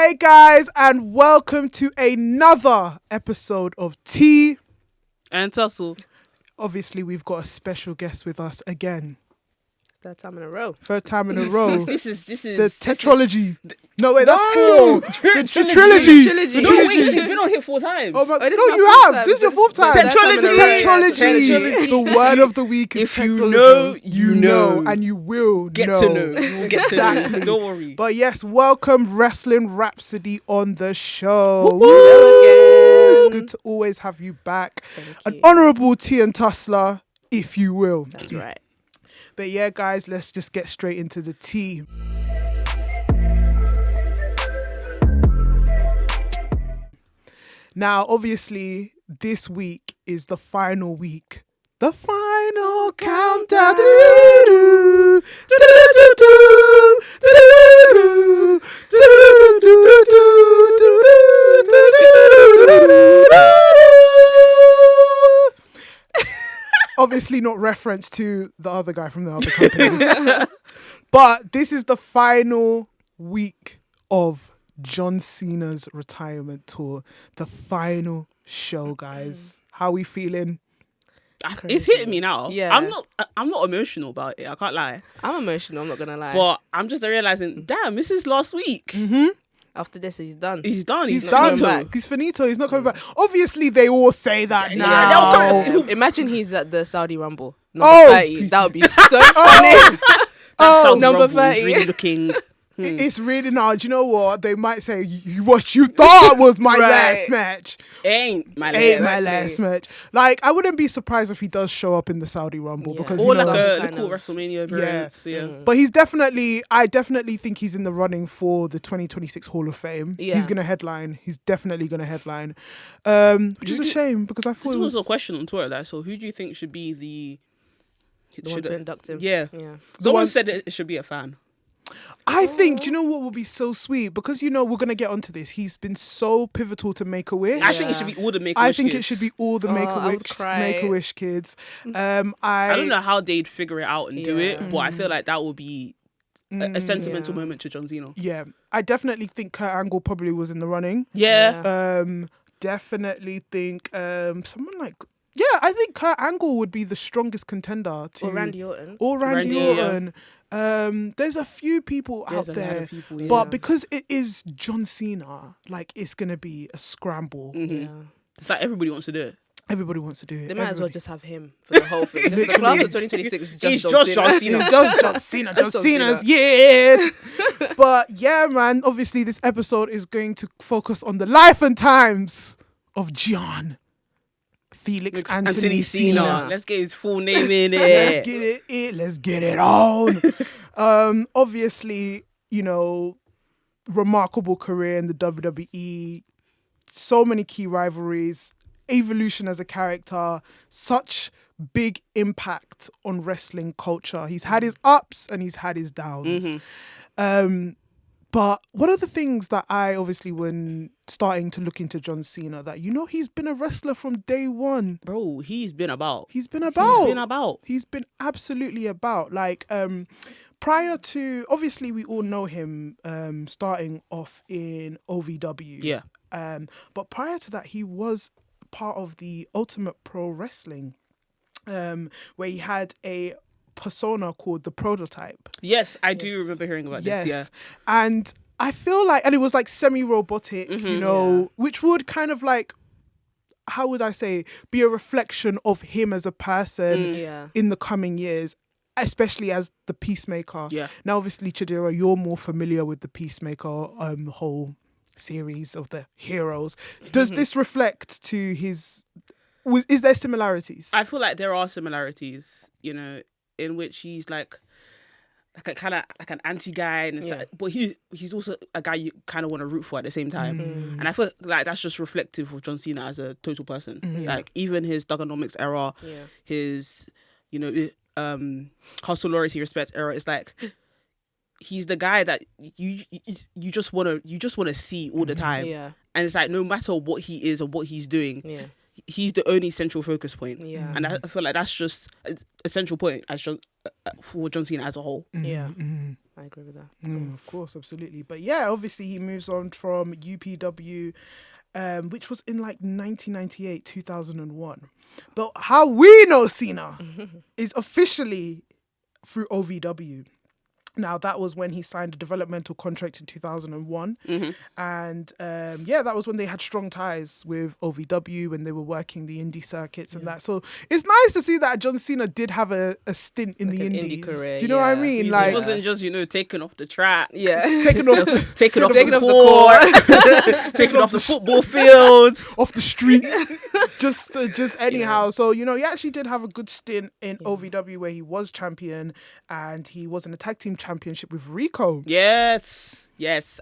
Hey guys, and welcome to another episode of Tea and Tussle. Obviously, we've got a special guest with us again. Third time in a row. This is the tetralogy. No, wait, that's four. The trilogy. No, wait, she's been on here 4 times. Oh my, no, you have. This is your 4th time. Tetralogy. The word of the week is if you know, you know, and you will get to know. You will get to know. Don't worry. But yes, welcome Rasslin Rhapsody on the show. Hello again. It's good to always have you back. An honourable Tea and Tussler, if you will. That's right. But yeah, guys, let's just get straight into the tea. Now, obviously, this week is the final week. The final countdown. Obviously not reference to the other guy from the other company. But this is the final week of John Cena's retirement tour. The final show, guys. How are we feeling? It's hitting me now. Yeah. I'm not emotional about it. I can't lie. I'm emotional, I'm not going to lie. But I'm just realising, damn, this is last week. Mm-hmm. After this, he's done. He's done. He's done. Back. He's finito. He's not coming back. Obviously, they all say that now. Yeah, imagine he's at the Saudi Rumble. Number 30. That would be so funny. Saudi number Rumble 30. is really looking... It's really now. Do you know what? They might say, what you thought was my last match. Ain't my last match. Like, I wouldn't be surprised if he does show up in the Saudi Rumble because or you know, like a cool WrestleMania appearance. Yeah. But I definitely think he's in the running for the 2026 Hall of Fame. Yeah. He's gonna headline. He's definitely gonna headline. Which is a shame because I thought this was a question on Twitter. Like, so who do you think should be the one to induct him? Yeah. Someone said it should be a fan. I think, do you know what would be so sweet? Because, you know, we're going to get onto this. He's been so pivotal to Make-A-Wish. I think it should be all the Make-A-Wish kids. It should be all the Make-A-Wish kids. I don't know how they'd figure it out and do it, but I feel like that would be a sentimental moment to John Cena. Yeah. I definitely think Kurt Angle probably was in the running. Yeah. Definitely think someone like... Yeah, I think Kurt Angle would be the strongest contender to... Or Randy Orton. There's a few people out there, but because it is John Cena, like it's gonna be a scramble. Mm-hmm. Yeah. It's like everybody wants to do it. Everybody wants to do it. They might as well just have him for the whole thing. Just the class of 2026 is just John Cena. It's just John Cena. John Cena's, yeah. But yeah, man, obviously this episode is going to focus on the life and times of John Felix Anthony Cena. Let's get his full name in it. Let's get it on. Obviously, you know, remarkable career in the WWE. So many key rivalries. Evolution as a character. Such big impact on wrestling culture. He's had his ups and he's had his downs. Mm-hmm. But one of the things that I obviously, when starting to look into John Cena, that, you know, he's been a wrestler from day one. Bro, he's been about. He's been absolutely about. Like, prior to, obviously, we all know him starting off in OVW. Yeah. But prior to that, he was part of the Ultimate Pro Wrestling, where he had a persona called the Prototype. Yes, I do remember hearing about this. Yeah. And I feel like, and it was like semi-robotic, you know, which would kind of like, how would I say, be a reflection of him as a person in the coming years, especially as the Peacemaker. Yeah. Now, obviously, Chidera, you're more familiar with the Peacemaker whole series of the heroes. Does this reflect to his... Is there similarities? I feel like there are similarities, you know, in which he's like a kind of like an anti-guy, and like, but he's also a guy you kind of want to root for at the same time. And I feel like that's just reflective of John Cena as a total person. Like even his Thugonomics era, his, you know, hustle, loyalty, respect era. It's like he's the guy that you just want to see all the time. Yeah. And it's like no matter what he is or what he's doing. He's the only central focus point. Yeah. And I feel like that's just a central point as for John Cena as a whole. Yeah. I agree with that. Of course, absolutely. But yeah, obviously he moves on from UPW, which was in like 1998, 2001. But how we know Cena is officially through OVW. Now, that was when he signed a developmental contract in 2001. And that was when they had strong ties with OVW and they were working the indie circuits and that. So it's nice to see that John Cena did have a stint in the indies. Indie career, do you know what I mean? He Like, wasn't just, taken off the track. Yeah. taken off the, Taken off Taken the off the court. Taken off the football field. off the street, just anyhow. So, he actually did have a good stint in OVW where he was champion and he was in a tag team championship with Rico. Yes,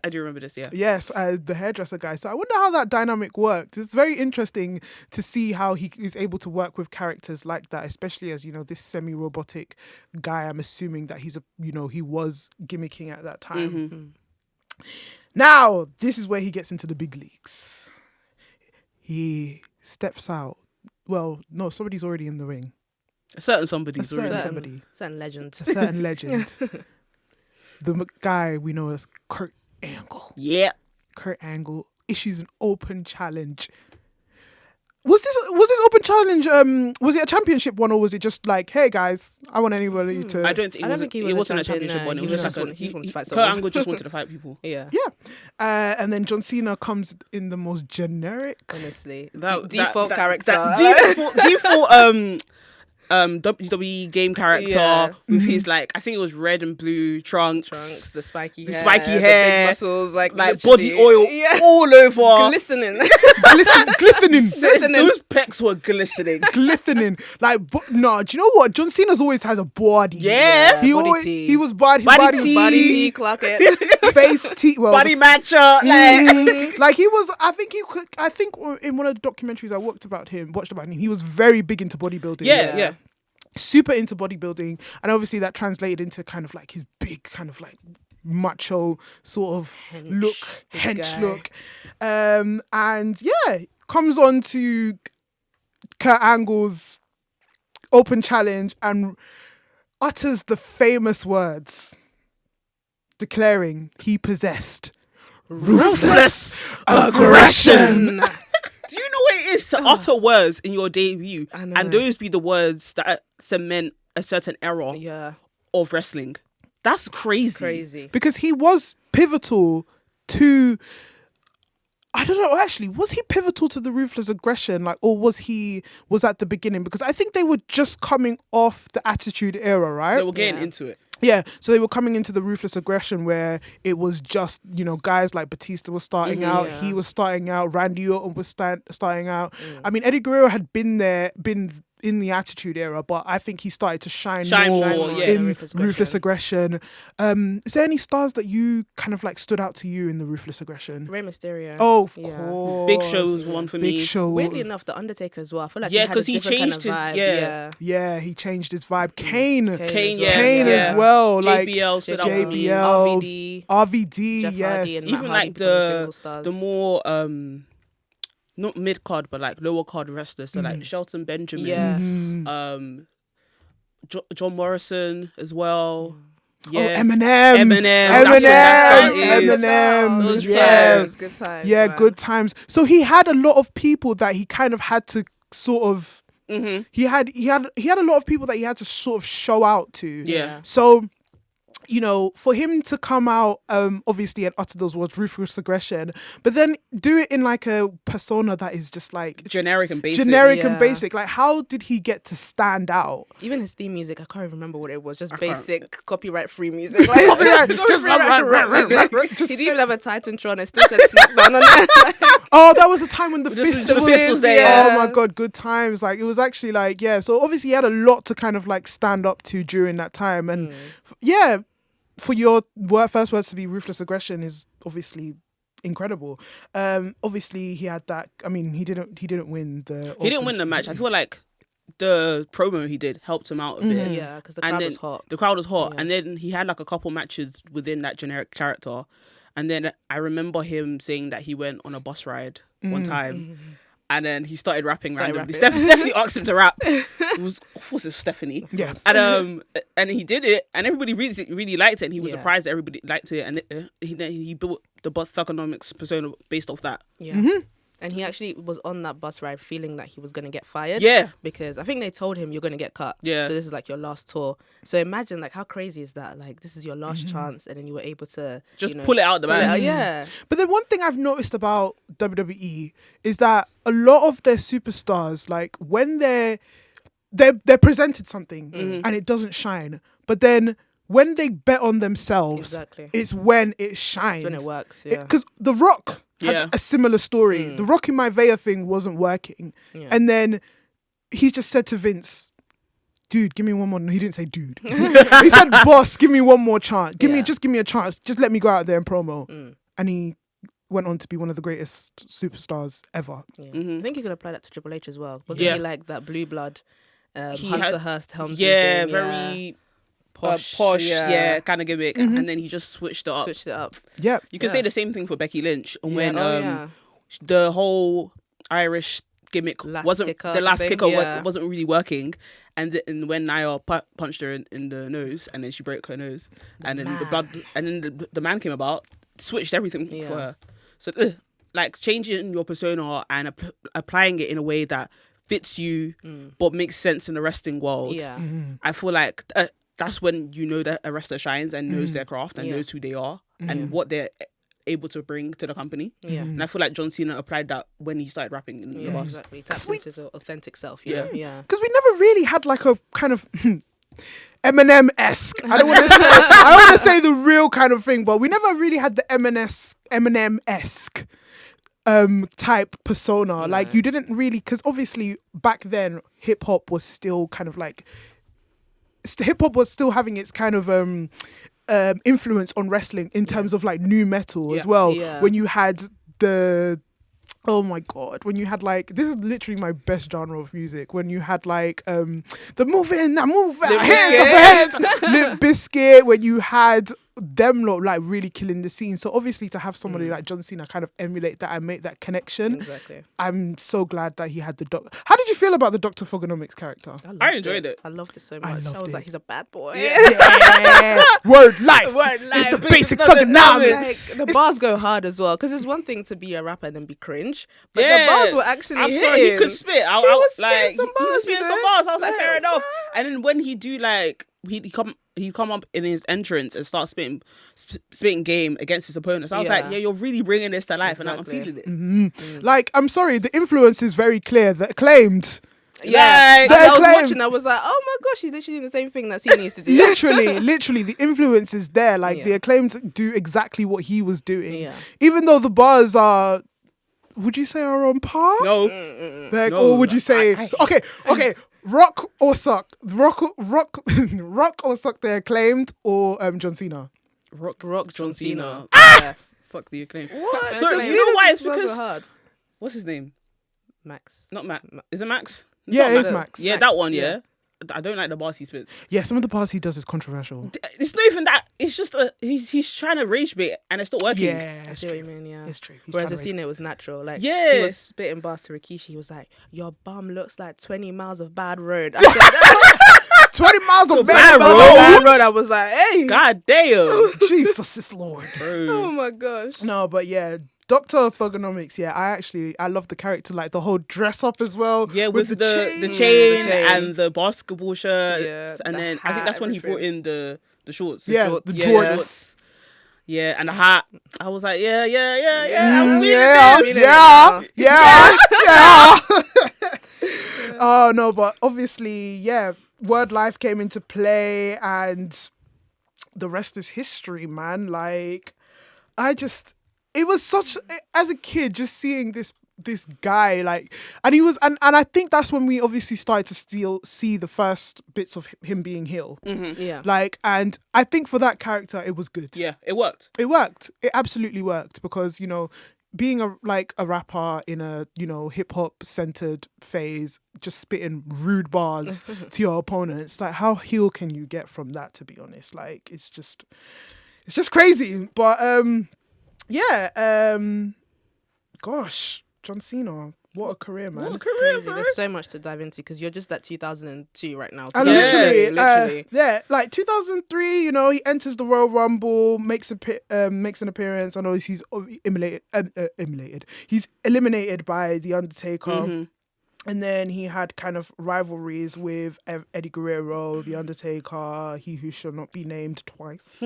I do remember this. Yeah. Yes, the hairdresser guy. So I wonder how that dynamic worked. It's very interesting to see how he is able to work with characters like that, especially as this semi-robotic guy. I'm assuming that he's he was gimmicking at that time. Now this is where he gets into the big leagues. He steps out. Well, no, somebody's already in the ring. A certain somebody's A certain already. somebody. Certain legend. A certain legend. The guy we know as Kurt Angle. Yeah. Kurt Angle issues an open challenge. Was this open challenge? Was it a championship one or was it just like, hey guys, I want anybody to? I don't think it wasn't a championship one. It was just like he wanted to fight Kurt someone. Angle just wanted to fight people. Yeah. Yeah. And then John Cena comes in the most generic. Honestly, That default character. Default WWE game character with his I think it was red and blue trunks, the spiky the hair, spiky the hair, big muscles, like body literally. oil all over, glistening. Glistening. Those pecs were glistening. Glistening. No, do you know what? John Cena's always had a body. Yeah. He body always tea. he was body Body tea. Body clock it. Face tea. Well, Body matcher, like he was. I think in one of the documentaries I watched about him, he was very big into bodybuilding. yeah. Super into bodybuilding, and obviously that translated into kind of like his big kind of like macho sort of hench look. And comes on to Kurt Angle's open challenge and utters the famous words, declaring he possessed ruthless aggression. Do you know what it is to utter words in your debut and those be the words that cement a certain era of wrestling? That's crazy. Because he was pivotal to, I don't know, actually, was he pivotal to the Ruthless Aggression? Or was that the beginning? Because I think they were just coming off the Attitude Era, right? They were getting into it. Yeah, so they were coming into the Ruthless Aggression where it was just, guys like Batista was starting out, he was starting out, Randy Orton was starting out. I mean, Eddie Guerrero had been in the Attitude Era, but I think he started to shine more in Ruthless Aggression. Is there any stars that you kind of stood out to you in the Ruthless Aggression? Rey Mysterio. Oh, of course. Big Show was one for me. Big Show. Weirdly enough, The Undertaker as well. I feel like because he changed kind of his vibe. Yeah, he changed his vibe. Kane as well. JBL stood out for me. RVD, Jeff yes. Hardy and Even Matt Hardy the more not mid card but lower card wrestlers, so Shelton Benjamin, John Morrison as well. Yeah. Oh, Eminem. Good times. Yeah, good times. So he had a lot of people that he kind of had to sort of. He had a lot of people that he had to sort of show out to. Yeah. So, for him to come out, obviously, and utter those words, ruthless aggression, but then do it in a persona that is just generic and basic. And basic. How did he get to stand out? Even his theme music, I can't even remember what it was. Just basic copyright-free music. He didn't even have a Titantron. It still said SmackDown on it. Oh, that was the time when the fist was there. Oh my God, good times. It was actually so obviously he had a lot to kind of stand up to during that time. And for your first words to be ruthless aggression is obviously incredible. Obviously he had that. I mean, he didn't win the. He didn't win the match. I feel like the promo he did helped him out a bit. Yeah, because the crowd was hot. The crowd was hot, and then he had a couple matches within that generic character. And then I remember him saying that he went on a bus ride one time. And then he started rapping randomly. Stephanie asked him to rap. It was, of course, it's Stephanie. Yes. And he did it, and everybody really liked it, and he was surprised that everybody liked it, and he built the Thugonomics persona based off that. Yeah. Mm-hmm. And he actually was on that bus ride feeling that he was going to get fired. Yeah. Because I think they told him you're going to get cut. Yeah. So this is like your last tour. So imagine like how crazy is that? Like this is your last chance and then you were able to just pull it out the bag. Yeah. But then one thing I've noticed about WWE is that a lot of their superstars, like when they're presented something and it doesn't shine, but then when they bet on themselves, it's when it shines. It's when it works, yeah. Because The Rock had a similar story. The Rock in My Veya thing wasn't working. Yeah. And then he just said to Vince, dude, give me one more. No, he didn't say dude. He said, boss, give me one more chance. Just give me a chance. Just let me go out there and promo. And he went on to be one of the greatest superstars ever. Yeah. I think you could apply that to Triple H as well. Wasn't he like that blue blood Hunter Hearst Helmsley thing? Very posh kind of gimmick. And then he just switched it up. Yeah. You can say the same thing for Becky Lynch. And when the whole Irish gimmick wasn't really working, and when Nia punched her in the nose, and then she broke her nose, and then the blood, and then the man came about, switched everything for her. So like changing your persona and applying it in a way that fits you but makes sense in the wrestling world. I feel like that's when you know that a wrestler shines and knows their craft and knows who they are and what they're able to bring to the company. And I feel like John Cena applied that when he started rapping in the bus. Exactly. Tapped into his authentic self. Because we never really had like a kind of Eminem-esque. I don't want to say the real kind of thing, but we never really had the Eminem-esque type persona. Like you didn't really, because obviously back then hip hop was still kind of like having its kind of influence on wrestling in terms of like new metal as well. When you had oh my god, when you had like, this is literally my best genre of music, when you had like the moving hands over heads, Limp Bizkit, when you had them lot like really killing the scene. So obviously to have somebody like John Cena kind of emulate that and make that connection, I'm so glad that he had the Doctor. How did you feel about the Dr. Thugonomics character? I enjoyed it. I loved it so much. I was like, he's a bad boy. Word life. It's the basic Thugonomics. Like, the bars go hard as well, because it's one thing to be a rapper and then be cringe, but the bars were actually I'm sorry, he could spit. He was spitting some bars. I was like, fair enough. And then when he do like he'd come up in his entrance and start spitting game against his opponents. I was like, yeah, you're really bringing this to life, and I'm feeling it. Like, I'm sorry, the influence is very clear. The Acclaimed. Yeah, I was watching. I was like, oh my gosh, he's literally doing the same thing that Cena used to do. literally, the influence is there. Like the Acclaimed do exactly what he was doing, even though the bars are. Would you say are on par? No. Like, or would you say okay? Rock or suck or suck the Acclaimed or John Cena? Rock John Cena. Suck the Acclaimed. What? So you know why? It's because what's his name? Max. Not Max. Is it Max? It's Max. Yeah, that one. Yeah. I don't like the bars he spits. Yeah, some of the bars he does is controversial. It's not even that. It's just he's trying to rage bait and it's not working. Yeah, I see what you mean. Yeah, it's true. Whereas I seen it was natural. Like he was spitting bars to Rikishi. He was like, "Your bum looks like 20 miles of bad road." I said, 20 miles of bad road. I was like, "Hey, God damn, Jesus is Lord." Oh my gosh. No, but yeah. Dr. Thugonomics, I love the character, like the whole dress up as well. Yeah, with the chain and the basketball shirts, and then I think that's when he brought in the shorts. The shorts. Yeah, and the hat. I was like, yeah. Oh no, but obviously, Word Life came into play, and the rest is history, man. Like, it was such, as a kid, just seeing this guy, like, and he was, and I think that's when we obviously started to still see the first bits of him being heel. Yeah. Like, and I think for that character, it was good. Yeah, it worked. It absolutely worked because, being a rapper in a, hip hop centered phase, just spitting rude bars to your opponents, like, how heel can you get from that, to be honest? Like, it's just crazy. But, gosh, John Cena. What a career, man. What a career, Crazy. bro. There's so much to dive into because you're just at 2002 right now. And Yeah. literally, like 2003, you know, he enters the Royal Rumble, makes an appearance. I know he's He's eliminated by The Undertaker. Mm-hmm. And then he had kind of rivalries with Eddie Guerrero, The Undertaker, he who shall not be named twice.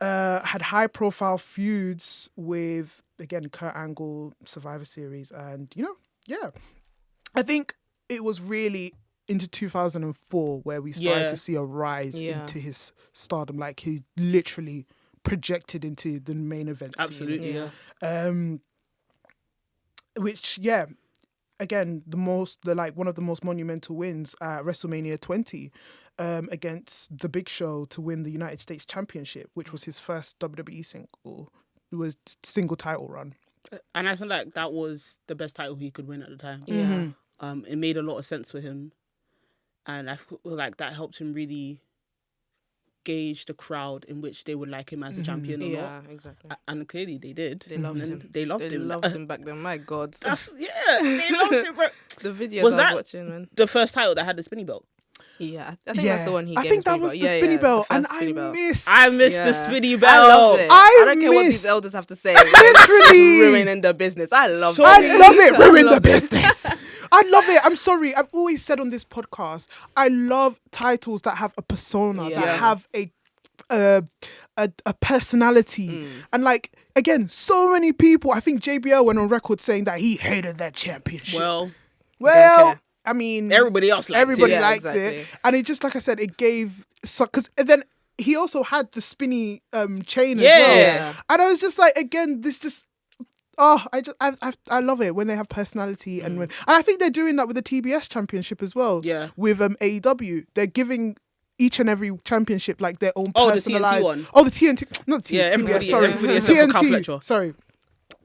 Had high-profile feuds with, again, Kurt Angle, Survivor Series. And, you know, yeah. I think it was really into 2004 where we started to see a rise into his stardom. Like, he literally projected into the main event scene. Absolutely, yeah. Which, yeah... Again, one of the most monumental wins at WrestleMania 20 against The Big Show to win the United States Championship, which was his first WWE single title run. And I feel like that was the best title he could win at the time. Yeah. It made a lot of sense for him, and I feel like that helped him really gauge the crowd in which they would like him as a champion or not. Yeah, exactly. And clearly they did. They loved him. They loved him. They loved him back then. My God. They loved him, bro. The videos Was I that was watching, man. the first title that had the spinny belt? Yeah, I think that's the one he I gave. think the that spinny was belt. the spinny belt, the and first spinny belt. I missed the Yeah. spinny I belt. love it. I don't care what these elders have to say. Literally. Ruining the business. I love it. I love it. Ruin the business. I love it. I'm sorry. I've always said on this podcast, I love titles that have a persona, that have a personality. And like, again, so many people, I think JBL went on record saying that he hated that championship. Well, I mean, everybody else liked everybody it. liked it. And it just, like I said, it gave, because then he also had the spinny chain as well. And I was just like, again, this just, I love it when they have personality and I think they're doing that with the TBS championship as well. Yeah. With AEW, they're giving each and every championship like their own personalized. The TNT one. Oh, the TNT, not TNT. Yeah, everybody TNT. except for Cal Fletcher. Sorry.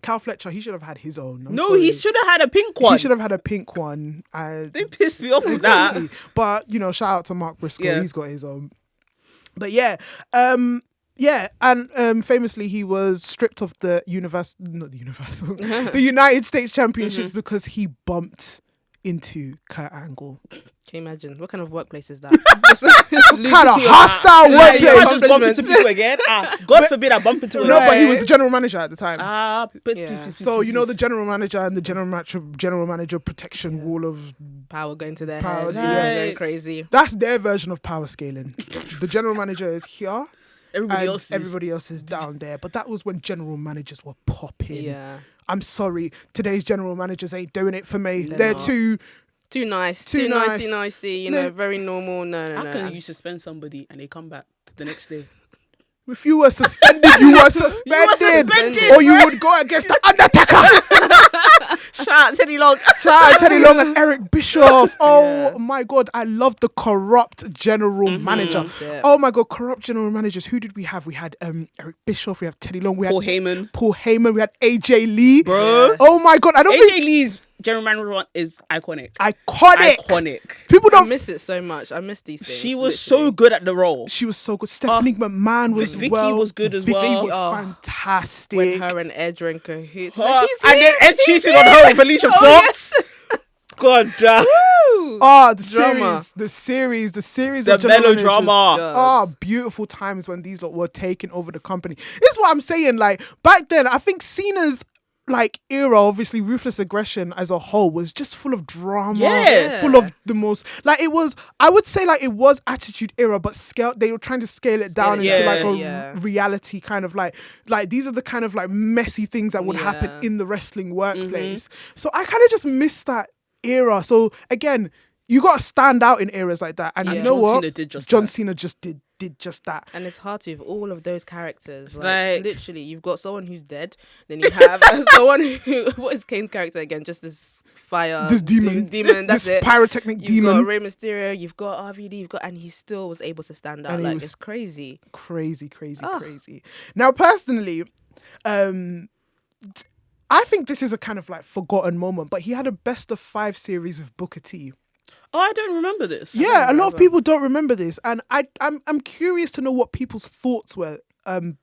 Cal Fletcher, he should have had his own. He should have had a pink one. He should have had a pink one. They pissed me off with that. But, you know, shout out to Mark Briscoe. Yeah. He's got his own. But yeah, and famously he was stripped of the the United States Championship because he bumped into Kurt Angle. Can you imagine? What kind of workplace is that? What kind of hostile You workplace? can't just bump into people again. God forbid I bump into No, but he was the general manager at the time. So you know the general manager and the general manager protection wall of power going to their power, head, going crazy. That's their version of power scaling. The general manager is here. Everybody else is down there. But that was when general managers were popping. Yeah. I'm sorry. Today's general managers ain't doing it for me. They're They're not. too nice. Nicey, you know, very normal. No. How can you suspend somebody and they come back the next day? If you were suspended, you were suspended. Or you would go against the Undertaker. Shout out Teddy Long. Shout out Teddy Long and Eric Bischoff. Oh my God, I love the corrupt general manager. Yeah. Oh my God, corrupt general managers. Who did we have? We had Eric Bischoff. We have Teddy Long. We had Paul Heyman. We had AJ Lee. Bro. Oh my God, I don't AJ think Lee's general manager is iconic. Iconic. People I don't. miss it so much. I miss these things. She was so good at the role. She was so good. Stephanie McMahon was Vicky well. was good as Vicky well. was fantastic. when her and Edge were in cahoots. And then Ed cheated on her with Alicia Fox. God damn. The Drama. series The of general melodrama. managers. Beautiful times when these lot were taking over the company. This is what I'm saying. Like back then, I think Cena's like era, obviously Ruthless Aggression as a whole was just full of drama, full of the most, like it was, I would say like it was Attitude Era, but they were trying to scale it down into like a reality kind of like these are the kind of like messy things that would happen in the wrestling workplace. So I kind of just miss that era. So again, you got to stand out in eras like that. And you know what? John Cena just did just that. And it's hard to with all of those characters. Like literally, you've got someone who's dead, then you have someone who, what is Kane's character again? Just this fire, this demon, that's this it. pyrotechnic demon. You've got Rey Mysterio, you've got RVD, and he still was able to stand out. Like it's crazy. Crazy. Now, personally, I think this is a kind of like forgotten moment, but he had a best of 5 series with Booker T. Oh, I don't remember this. Yeah, a lot of people don't remember this, and I'm curious to know what people's thoughts were on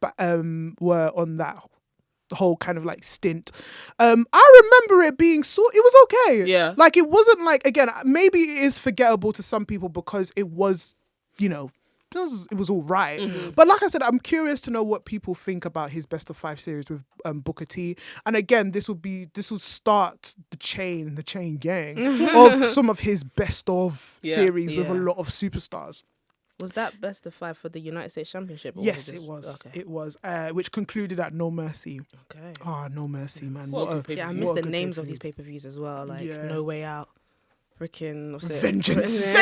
whole kind of like stint. I remember it being it was okay. Yeah. Like it wasn't like, again, maybe it is forgettable to some people because it was, you know, it was all right. But like I said, I'm curious to know what people think about his best of 5 series with Booker T. And again, this will start the chain gang of some of his best of series with a lot of superstars. Was that best of 5 for the United States Championship? Yes, it was. Okay. It was, which concluded at No Mercy. Okay. Oh, No Mercy, man. I missed the names of these pay-per-views as well. Like No Way Out. Freaking Vengeance.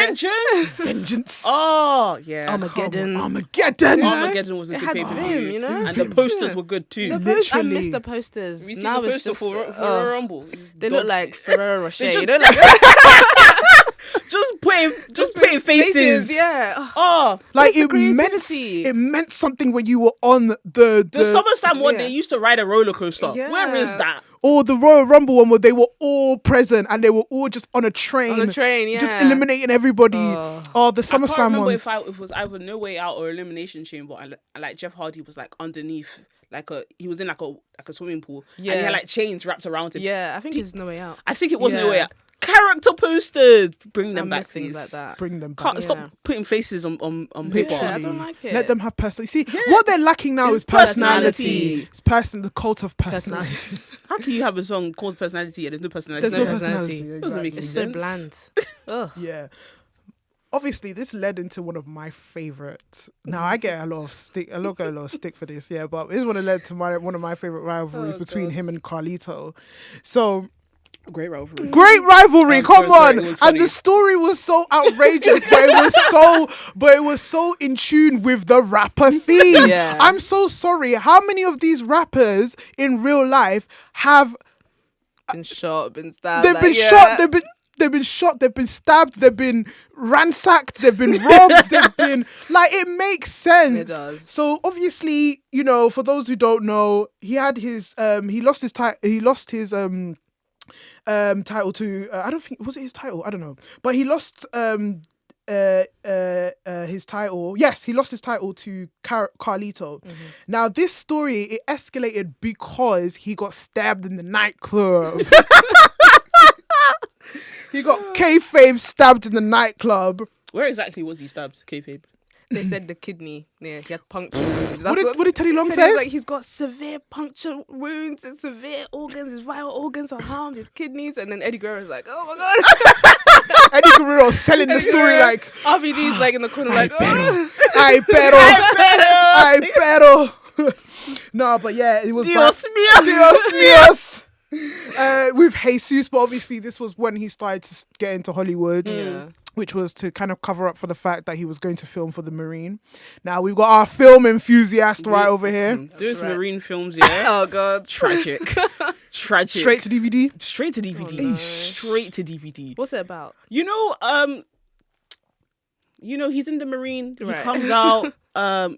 Oh yeah, Armageddon. Armageddon was a good pay-per-view, you know, and the posters were good too. I missed the posters. Have you seen the poster for Royal Rumble? They look like Ferrero Rocher. Just, you know, like just putting faces. Yeah. Oh, like it meant something when you were on the SummerSlam one. They used to ride a roller coaster. Yeah. Where is that? Or the Royal Rumble one where they were all present and they were all just on a train. Yeah. Just eliminating everybody. Oh, the SummerSlam ones. If it was either No Way Out or Elimination Chamber, and like Jeff Hardy was like underneath, he was in like a swimming pool. Yeah. And he had like chains wrapped around him. Yeah, I think it's No Way Out. I think it was No Way Out. Character posters. Bring them back, please. Like that. Bring them back. Can't stop putting faces on paper. Yeah, I don't like it. Let them have personality. See, what they're lacking now is personality. It's the cult of personality. How can you have a song called Personality and there's no personality? There's no personality. Exactly. Doesn't make any sense. So bland. Yeah. Obviously, this led into one of my favorites. Now I get a lot of stick. I get a lot of stick for this, yeah. But this one led to one of my favorite rivalries between him and Carlito. So. Great rivalry. Come on. And the story was so outrageous, but it was so in tune with the rapper theme. Yeah. I'm so sorry. How many of these rappers in real life have been shot, been stabbed? They've been shot, they've been stabbed, they've been ransacked, they've been robbed, they've been it makes sense. It does. So obviously, you know, for those who don't know, he had his he lost his title to I don't think, was it his title? I don't know, but he lost his title. Yes, he lost his title to Carlito. Now this story, it escalated because he got stabbed in the nightclub. He got kayfabe stabbed in the nightclub. Where exactly was he stabbed, kayfabe? They said the kidney. Yeah, he had puncture wounds. What did Teddy Long say? Like he's got severe puncture wounds and severe organs. His vital organs are harmed. His kidneys. And then Eddie Guerrero's like, oh my god. Eddie Guerrero selling the story like RVD's like in the corner like, I pero. No, but yeah, it was Dios mío. With Jesus, but obviously this was when he started to get into Hollywood. Yeah. Which was to kind of cover up for the fact that he was going to film for the Marine. Now we've got our film enthusiast right over here. Those Marine films, yeah. Oh god, tragic. Straight to DVD. Straight to DVD. Oh, no. Straight to DVD. What's it about? You know, he's in the Marine. He comes out.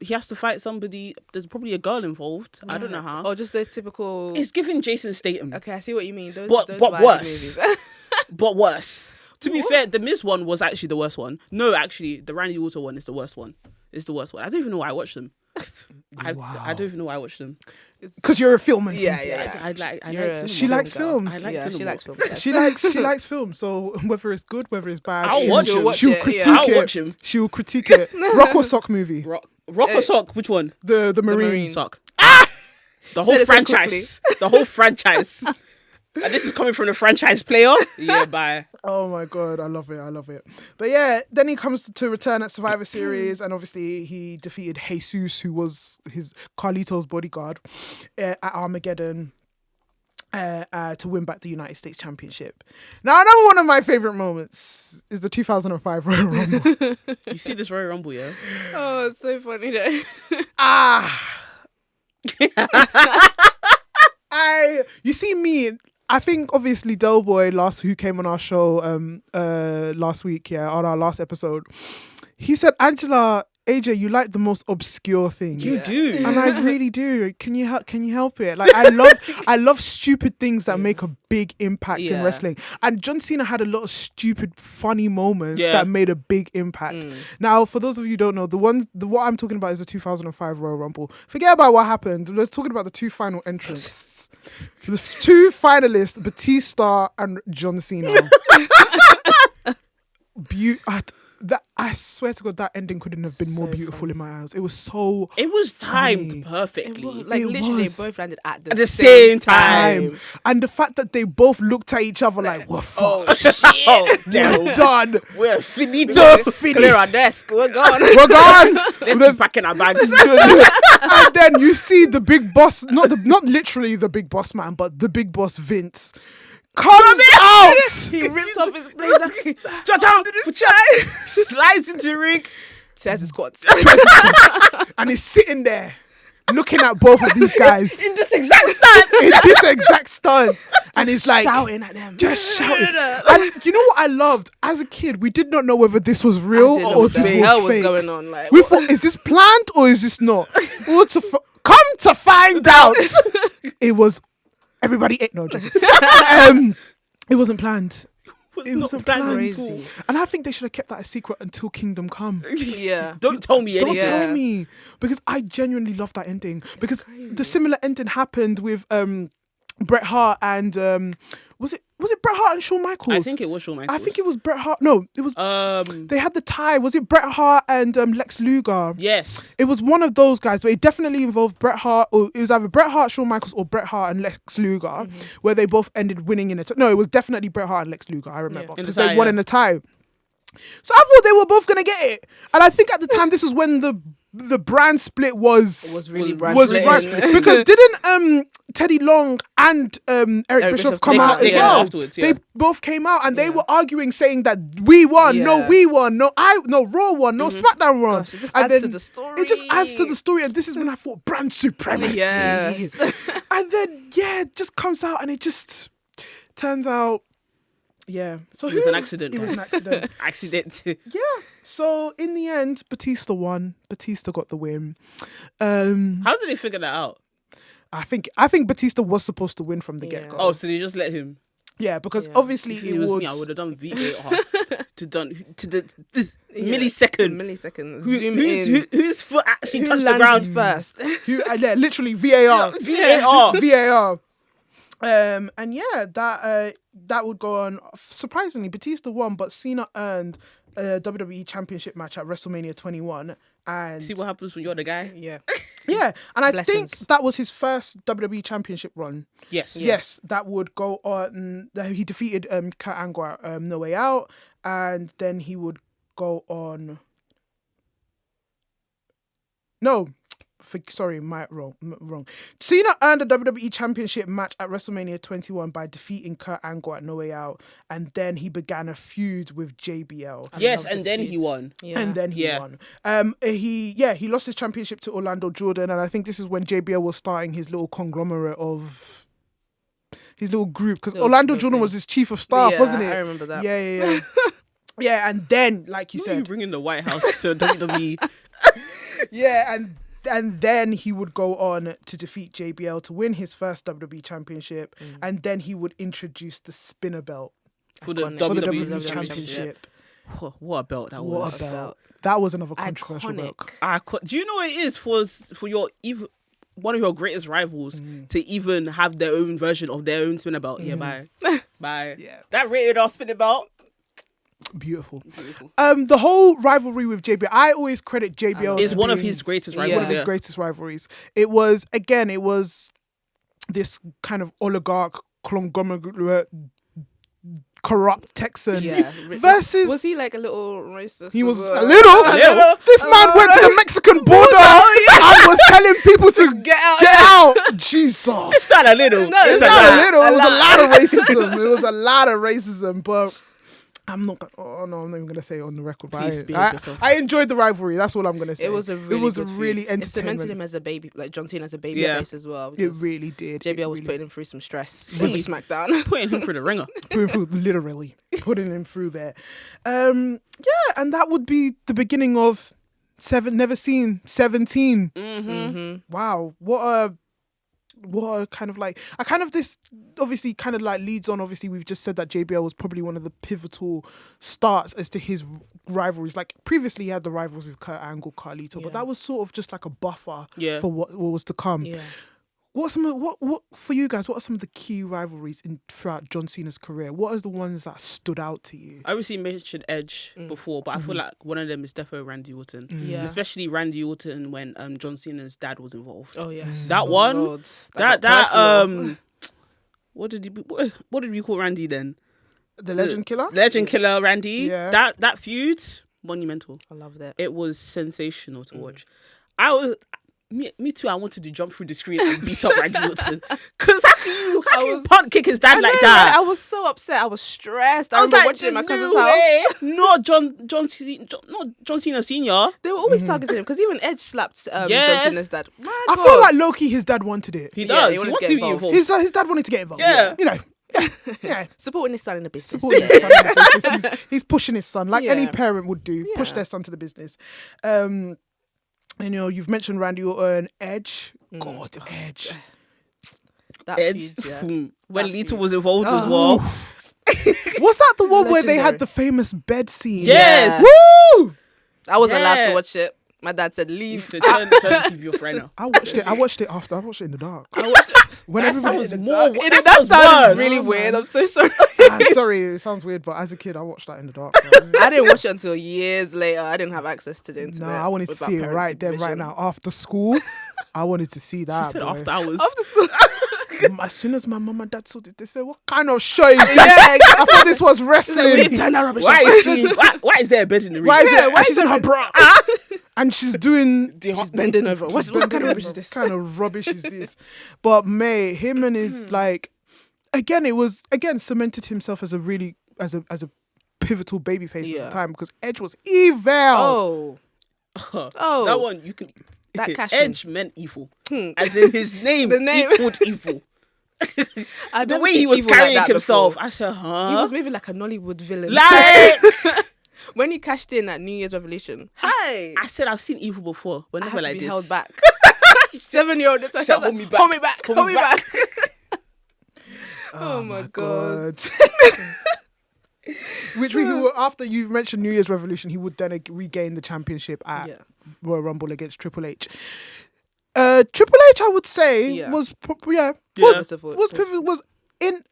He has to fight somebody. There's probably a girl involved. I don't know how. Or just those typical. It's giving Jason Statham. Okay, I see what you mean. Those but worse. Movies. But worse. To be fair, the Miz one was actually the worst one. No, actually, the Randy Orton one is the worst one. It's the worst one. I don't even know why I watched them. I don't even know why I watched them. Because you're a film enthusiast. Yeah. She likes films. She likes films. She likes films. So whether it's good, whether it's bad, I'll watch him. She'll critique it. I'll watch him. She'll critique it. Rock or Sock movie. Rock or Sock? Which one? The Marine. Sock. The whole franchise. The whole franchise. And this is coming from the franchise player. Yeah, bye. Oh my god, I love it. But yeah, then he comes to return at Survivor Series, and obviously he defeated Jesus, who was his Carlito's bodyguard, at Armageddon. To win back the United States Championship. Now, another one of my favorite moments is the 2005 Royal Rumble. You see this Royal Rumble, yeah? Oh, it's so funny though. You see me. I think obviously Del Boy who came on our show last week, on our last episode, he said Angela AJ, you like the most obscure things. You do. And I really do. Can you help it? Like I love stupid things that make a big impact in wrestling. And John Cena had a lot of stupid, funny moments that made a big impact. Now, for those of you who don't know, what I'm talking about is the 2005 Royal Rumble. Forget about what happened. Let's talk about the two final entrants. The two finalists, Batista and John Cena. I swear to God, that ending couldn't have been more beautiful in my eyes. It was so. It was timed funny. perfectly. They both landed at the same time. And the fact that they both looked at each other like, "What fuck? Oh shit! We're done. We're finito. Clear our desk. We're gone. We're gone. Let's be packing our bags." And then you see the big boss, not literally the big boss man, but the big boss Vince. Comes out. He rips off his blazer. Slides into the ring. Says his squats. And he's sitting there looking at both of these guys in this exact stance. And he's like shouting at them. Just shouting. And you know what I loved? As a kid, we did not know whether this was real or what the this hell was was fake. going on. Like, We thought, is this planned or is this not? Come to find out, it was. Everybody ate. No, it wasn't planned. It wasn't planned. Crazy. And I think they should have kept that a secret until Kingdom Come. Yeah. Don't tell me anything. Don't tell me. Because I genuinely love that ending. Because the similar ending happened with Bret Hart and was it Bret Hart and Shawn Michaels? I think it was Shawn Michaels. I think it was Bret Hart. No, it was. They had the tie. Was it Bret Hart and Lex Luger? Yes. It was one of those guys, but it definitely involved Bret Hart, or it was either Bret Hart, Shawn Michaels, or Bret Hart and Lex Luger, where they both ended winning in a tie. No, it was definitely Bret Hart and Lex Luger. I remember because they won in a tie. So I thought they were both gonna get it, and I think at the time this was when the brand split was really brand right split. because didn't Teddy Long and Eric Bischoff come out as well? Afterwards, They both came out and they were arguing, saying that we won, no we won, no Raw won, no SmackDown won. Gosh, it just and adds to the story. It just adds to the story, and this is when I thought brand supremacy. Yes. And then it just comes out and it just turns out. Yeah, so it was an accident. It was an accident. Accident. Yeah. So in the end, Batista won. Batista got the win. How did they figure that out? I think Batista was supposed to win from the get go. Oh, so they just let him? Yeah, because obviously it was me. I would have done VAR to the millisecond. Millisecond. Zoom in. Whose foot actually Who touched the ground first? Literally VAR. VAR. VAR. And that would go on. Surprisingly, Batista won, but Cena earned a WWE Championship match at WrestleMania 21. And see what happens when you're the guy. Yeah. Yeah, and I Blessings. think that was his first WWE Championship run. Yes. Yes, that would go on. He defeated Kurt Angle at No Way Out, and then he would go on. No. Wrong. Cena earned a WWE Championship match at WrestleMania 21 by defeating Kurt Angle at No Way Out, and then he began a feud with JBL. Yes, and then he won. Yeah. And then he won. He lost his championship to Orlando Jordan, and I think this is when JBL was starting his little conglomerate of his little group, because Orlando Jordan was his chief of staff, wasn't it? I remember that. Yeah. Yeah, and then, like you said, you bringing the White House to WWE. Yeah, and then he would go on to defeat JBL to win his first WWE Championship, and then he would introduce the spinner belt for the WWE Championship. What a belt that was! What a belt! That was another controversial belt. Do you know what it is for your even one of your greatest rivals to even have their own version of their own spinner belt? Yeah, bye. Yeah, that rated R spinner belt. Beautiful. The whole rivalry with JBL, I always credit JBL is one of his greatest rivalries. One of his greatest rivalries. It was this kind of oligarch conglomerate, corrupt Texan versus. Was he like a little racist? He was a little. This man went to the Mexican border and was telling people to get out. Jesus, it's not a little. No, it's not a little. It was a lot of racism. It was a lot of racism, but. I'm not even going to say it on the record. But I enjoyed the rivalry. That's all I'm going to say. It was a really entertaining. It cemented him as a baby, like John Cena as a baby face as well. It really did. JBL was putting him through some stress. Really SmackDown. Putting him through the ringer. Literally putting him through there. And that would be the beginning of Never seen 17. Mm-hmm. Wow, what a kind of like this obviously kind of like leads on. Obviously, we've just said that JBL was probably one of the pivotal starts as to his rivalries. Like previously, he had the rivals with Kurt Angle, Carlito, but that was sort of just like a buffer for what was to come. Yeah. What for you guys? What are some of the key rivalries throughout John Cena's career? What are the ones that stood out to you? I obviously mentioned Edge before, but I feel like one of them is definitely Randy Orton. Yeah. Especially Randy Orton when John Cena's dad was involved. Oh yes. That one. Lord. That what did we call Randy then? The Legend Killer? Legend Killer Randy. Yeah. That feud, monumental. I love that. It was sensational to watch. Me too. I wanted to jump through the screen and beat up Randy Orton. Because how can you punt kick his dad like that? I was so upset. I was stressed. I was remember like, watching it at my "There's cousin's no way." house. Not John Cena Senior. They were always targeting him because even Edge slapped John Cena's dad. I feel like low-key his dad wanted it. He does. he He wanted wants to to get be involved. involved. His dad wanted to get involved. Yeah. You know. Yeah. Supporting his son in the business. Supporting his son in the business. He's pushing his son like any parent would do. Push Yeah. their son to the business. And, you know, you've mentioned Randy Orton, Edge. God, Edge. That Edge. feud, When That Lita feud. was involved as well. Was that the one where they had Legendary. the famous bed scene? Yes. Woo! I wasn't allowed Yeah. to watch it. My dad said, leave. So turn the TV off right now. I watched it after. I watched it in the dark. When That everybody, sounds more. That sounded really weird. I'm so sorry. I'm sorry, it sounds weird, but as a kid, I watched that in the dark. I didn't watch it until years later. I didn't have access to the No, internet. I wanted to without see it parents' right there, right supervision. now. After school, I wanted to see that. Said boy. after hours. As soon as my mum and dad saw it, they said, "What kind of show is this?" Yeah, I thought this was wrestling. Turn that rubbish Why off. is she? Why is there a bed in the room? Why is Yeah, it? why And she's in her bra, and she's doing. She's bending over. What kind of rubbish is this? What kind of rubbish is this? But May, him and his like, again, it was cemented himself as a really as a pivotal babyface at the time because Edge was evil. Oh. That one you can. That cash in. Edge meant evil, as in his name, The name. equaled evil. I The don't way see he was evil like carrying that himself, before. I said, huh? He was maybe like a Nollywood villain. Like, When he cashed in at New Year's Revolution. Hi. I said, I've seen evil before. I Whenever had to like be this. held back. 7-year-old Natasha. said, "Hold me back. Hold me back. Hold Hold me me back." back. Oh my God. Which he will, after you've mentioned New Year's Revolution, he would then regain the championship at Royal Rumble against Triple H. Triple H, I would say, was in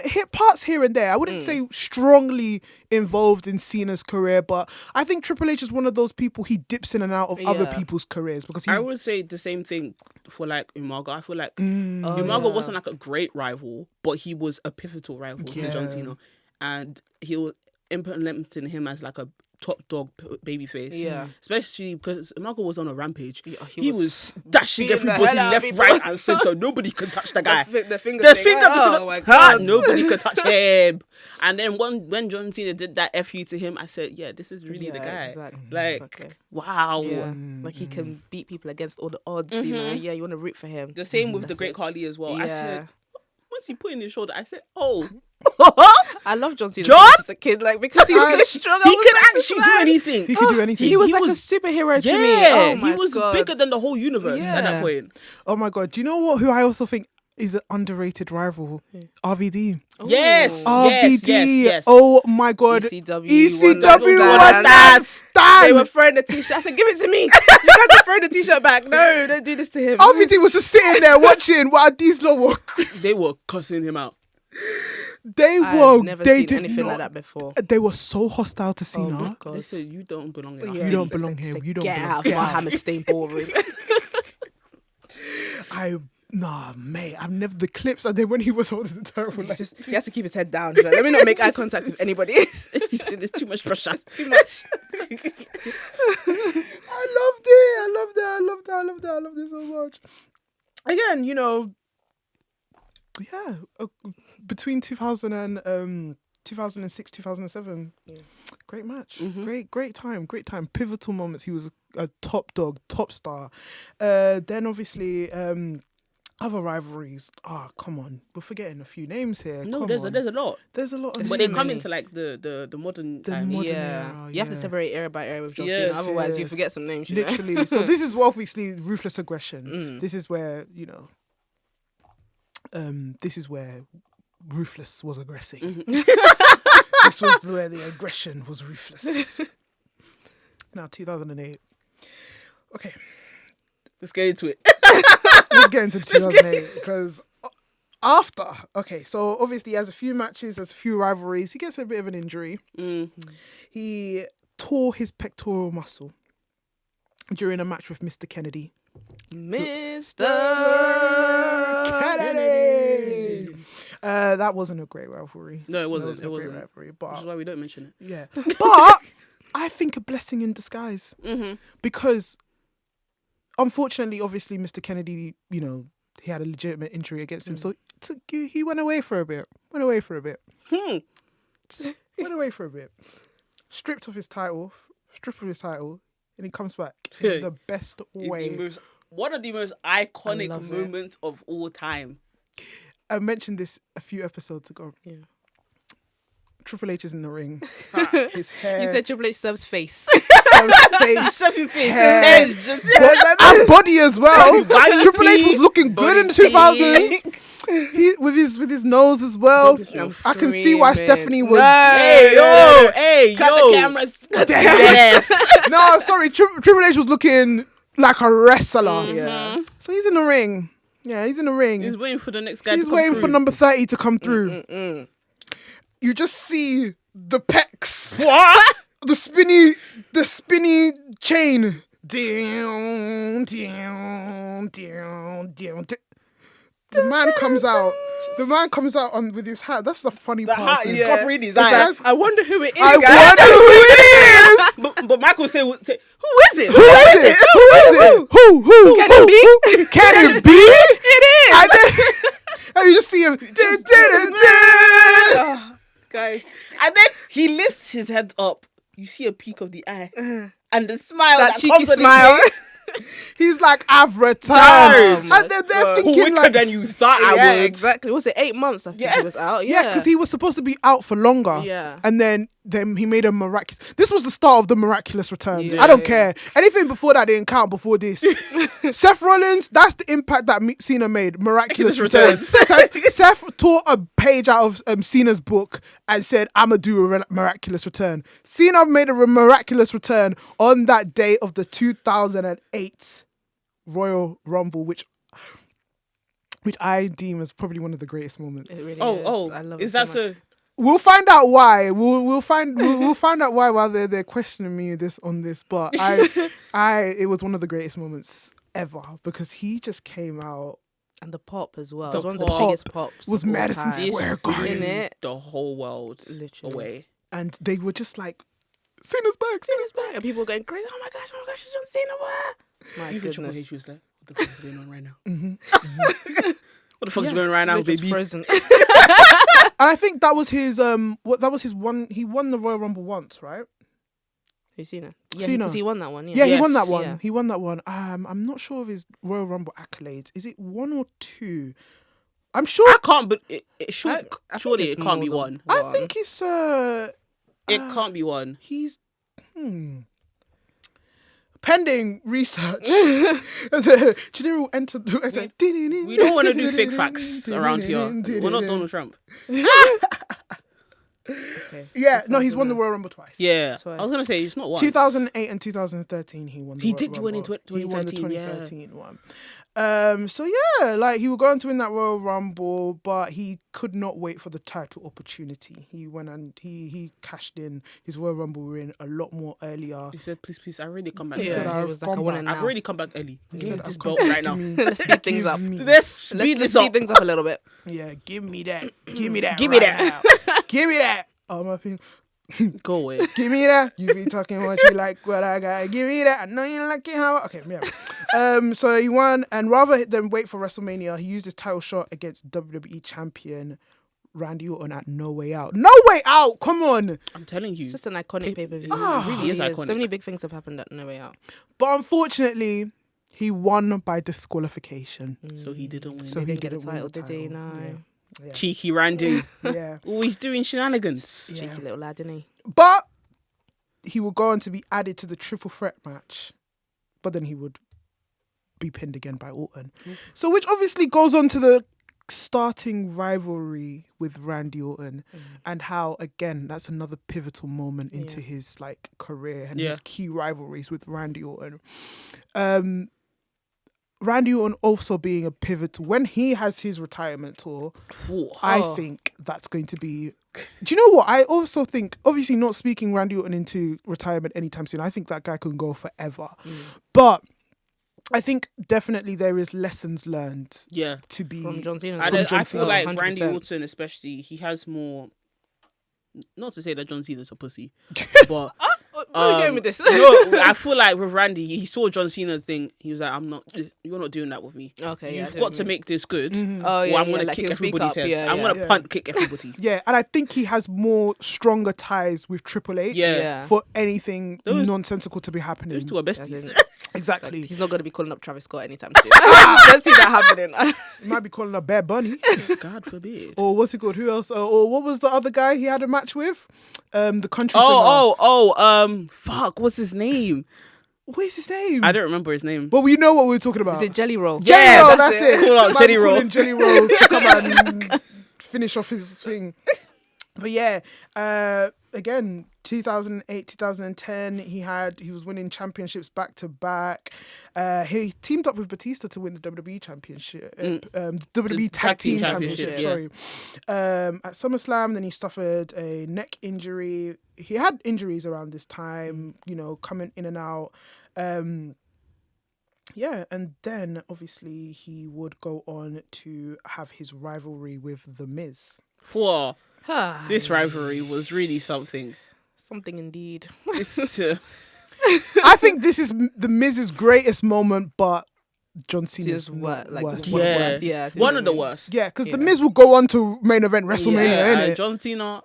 hit parts here and there. I wouldn't say strongly involved in Cena's career, but I think Triple H is one of those people he dips in and out of other people's careers because he's. I would say the same thing for like Umaga. I feel like Umaga wasn't like a great rival, but he was a pivotal rival to John Cena, and he was implementing him as like a top dog babyface. Yeah. Especially because Umaga was on a rampage. Yeah, he was beating dashing the everybody hell out of left, people. right, and center. Nobody could touch the guy. The finger The thing. finger Oh my to the God. nobody could touch him. And then when John Cena did that FU to him, I said, yeah, this is really the guy. Exactly. Like, Exactly. wow. Yeah. Like he can beat people against all the odds, you know. Yeah, you want to root for him. The same with the Great Khali as well. I said, once he put in his shoulder, I said, oh. I love John Cena John? as a kid, like because he was so strong. He could actually do anything. He could do anything. He was He like was- a superhero to Yeah, me. Oh my he was God. bigger than the whole universe at that Yeah. point. Oh my God! Do you know what? Who I also think is an underrated rival? RVD. Yes, RVD. yes. Oh my God! ECW. ECW Wonder was Stan. They were Stan. throwing the t-shirt. I said, give it to me. You guys are throwing the t-shirt back. No, don't do this to him. RVD was just sitting there watching while these lot were. They were cussing him out. I've never They seen did anything not. like that before. They were so hostile to Oh my Cena. God. They said, you don't belong in our Yeah. city. You don't belong here. Like, You don't get belong. out of my hammer stain ballroom. Mate, I've never the clips and then when he was holding the title, like, He has to keep his head down. He's like, let me not make eye contact with anybody. He said, there's too much pressure. Too much. I loved it. I loved it so much. Again, you know, between 2006, 2007, great match. Great time. Pivotal moments. He was a top dog, top star. Then obviously, Other rivalries. Come on. We're forgetting a few names here. No, Come there's on. a lot. There's a lot of But they names. come into like the modern times. modern Yeah, era, you have to separate era by era with John Yes, Cena. Otherwise, you yes. forget some names. You know? Literally. So this is obviously Ruthless Aggression. This is where, this is where Ruthless was aggressing. This was where the aggression was ruthless. Now, 2008. Okay, Let's get into it. let's get into 2008 because so obviously he has a few matches, there's a few rivalries. He gets a bit of an injury. He tore his pectoral muscle during a match with Mr. Kennedy. Mr. Kennedy. That wasn't a great rivalry. No, it wasn't. That It a great wasn't. rivalry, Which but is why we don't mention it. yeah. But I think a blessing in disguise because unfortunately, obviously, Mr. Kennedy, he had a legitimate injury against him, so he went away for a bit. Stripped of his title, and he comes back in the best way. One of the most iconic moments of all time. I mentioned this a few episodes ago. Yeah. Triple H is in the ring. His hair. You said Triple H serves face. Surfing face. Hair. His hair is just And body as well. Body Triple H was looking good in the 2000s. teeth. He with his nose as well. I'm I can see why screaming. Stephanie was. Hey, Cut yo. the cameras. Yes. No, sorry. Triple H was looking like a wrestler. Yeah. So he's in the ring. Yeah, he's in the ring. He's waiting for the next guy He's to come waiting through. for number 30 to come through. You just see the pecs. What? The spinny chain. Down, down, down, down. The man comes out. The man comes out with his hat. That's the funny The part. hat is Yeah. covering his It's like, eyes. I wonder who it is. I guys. wonder who it is. But Michael say, who is it? Who is it? Who is it? Who? Can it be? Can it be? It is. And then and you just see him. Guys. And then he lifts his head up. You see a peak of the eye. And the smile That that cheeky comes on his smile. face. He's like, I've returned. Oh And my they're God. thinking Quicker like, than you thought I Yeah, would. exactly. Was it 8 months after Yeah. he was out? yeah, because he was supposed to be out for longer. Yeah. And then he made a miraculous. This was the start of the miraculous returns. Yeah, I don't yeah. care. Anything before that didn't count before this. Seth Rollins, that's the impact that Cena made. Miraculous returns. Seth tore a page out of Cena's book and said, I'm going to do a miraculous return. Cena made a miraculous return on that day of the 2008 Royal Rumble, which I deem as probably one of the greatest moments. It really is. I love is it that so much. so? We'll find out why. We'll find out why while they're questioning me on this. But it was one of the greatest moments ever because he just came out. And the pop as well. The It was one of pop the biggest pops. was of all Madison time. Square Garden. In it. The whole world Literally. away. And they were just like, Cena's back. Cena's back. And people were going crazy. Oh my gosh, it's John Cena. What? My Even Triple goodness. H was like, what the fuck is going on right now? What the fuck is going on right now, We're just baby? frozen. And I think that was his one. He won the Royal Rumble once, right? Who's Cena? Yeah, Cena. because he won that one. Yeah, he won Yes. that one. Yeah. He won that one. I'm not sure of his Royal Rumble accolades. Is it 1 or 2? I'm sure. I can't, but it should. I think Surely it's it can't be more one. than I think it's It can't be one. he's pending research. The Janelle entered. I said, We don't want to do fake facts around here. We're not Donald Trump. Okay. Yeah, no, he's won the Royal Rumble twice. Yeah, Twice. I was gonna say it's not one. 2008 and 2013, he won. The He Royal did win in Rumble. He won the 2013, 2013 one. So yeah, like he was going to win that Royal Rumble, but he could not wait for the title opportunity. He went and he cashed in his Royal Rumble win a lot more earlier. He said, please, I already come back. He Yeah, said, he I've was like, I gone want back. it now. I've already come back early. He Give said, me this I've belt gone right back. now. Give me- Let's speed things give up. me- Let's speed Let's this speed up. things up a little bit. Yeah, give me that. Give me that. Give me right that. now. Give me that. Oh my people. Go away. Give me that. You be talking what you like, what I got. Give me that. I know you like it. How? Okay, yeah. So he won, and rather than wait for WrestleMania, he used his title shot against WWE champion Randy Orton at No Way Out. No Way Out. Come on. I'm telling you. It's just an iconic pay-per-view. it really is iconic. So many big things have happened at No Way Out. But unfortunately, He won by disqualification. So he didn't win. So He he didn't get didn't the title, win the did he? title. No. Yeah. Cheeky Randy. Yeah. Always doing shenanigans. Yeah. Cheeky little lad, didn't he? But he would go on to be added to the triple threat match. But then he would be pinned again by Orton. So which obviously goes on to the starting rivalry with Randy Orton and how, again, that's another pivotal moment into his like career and his key rivalries with Randy Orton. Randy Orton also being a pivotal when he has his retirement tour. I think that's going to be. Do you know what? I also think, obviously, not speaking Randy Orton into retirement anytime soon. I think that guy can go forever, but I think definitely there is lessons learned. Yeah, to be from John Cena. I feel like 100%. Randy Orton, especially, he has more. Not to say that John Cena's a pussy, but Where are we going with this? no, I feel like with Randy, he saw John Cena's thing. He was like, you're not doing that with me. Okay, You've got to make this good. Oh yeah, or I'm gonna like kick he'll speak everybody's up. head. Yeah, I'm yeah. gonna punt kick everybody. Yeah, and I think he has more stronger ties with Triple H Yeah. for anything nonsensical to be happening. Those two are besties. Exactly. Like, he's not going to be calling up Travis Scott anytime soon. Don't see that happening. He might be calling a Bear Bunny. God forbid. Or what's he called? Who else? Or what was the other guy he had a match with? The country singer. Fuck, what's his name? What is his name? I don't remember his name. But we know what we're talking about. Is it Jelly Roll? Jelly Yeah, Roll, that's that's it. Call out Might Jelly be Roll. calling Jelly Roll to come and finish off his thing. But yeah, again, 2008, 2010, he was winning championships back to back. He teamed up with Batista to win the WWE Championship, WWE Tag Team Championship. Sorry. At SummerSlam, then he suffered a neck injury. He had injuries around this time, coming in and out. Yeah, and then obviously he would go on to have his rivalry with The Miz. This rivalry was really something. Something indeed. I think this is The Miz's greatest moment, but John Cena's worst. Yeah, one of the worst. Yeah, because The Miz will go on to main event WrestleMania, innit? John Cena.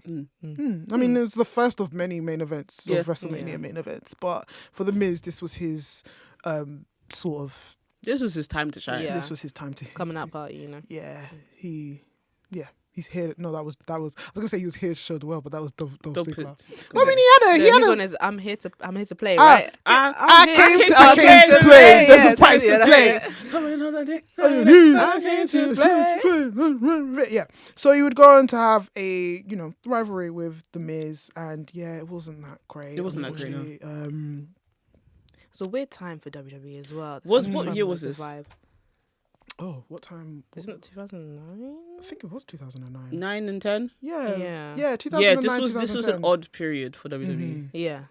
I mean, it was the first of many main events of WrestleMania main events, but for The Miz, this was his sort of. This was his time to shine. Yeah. This was his time to coming out party, Yeah, he's here. No, that was. I was gonna say he was here to show the world, but that was Dolph Ziggler. I mean, he had his a. one is I'm here to play, right? I came to play. There's a price to play. I came to play. Yeah. So he would go on to have a rivalry with The Miz, and it wasn't that great. It wasn't that great. No. It's a weird time for WWE as well. What year was this? Vibe. Oh, what time? Isn't it 2009? I think it was 2009. 9 and 10. Yeah. 2009. Yeah, this was an odd period for WWE. Yeah.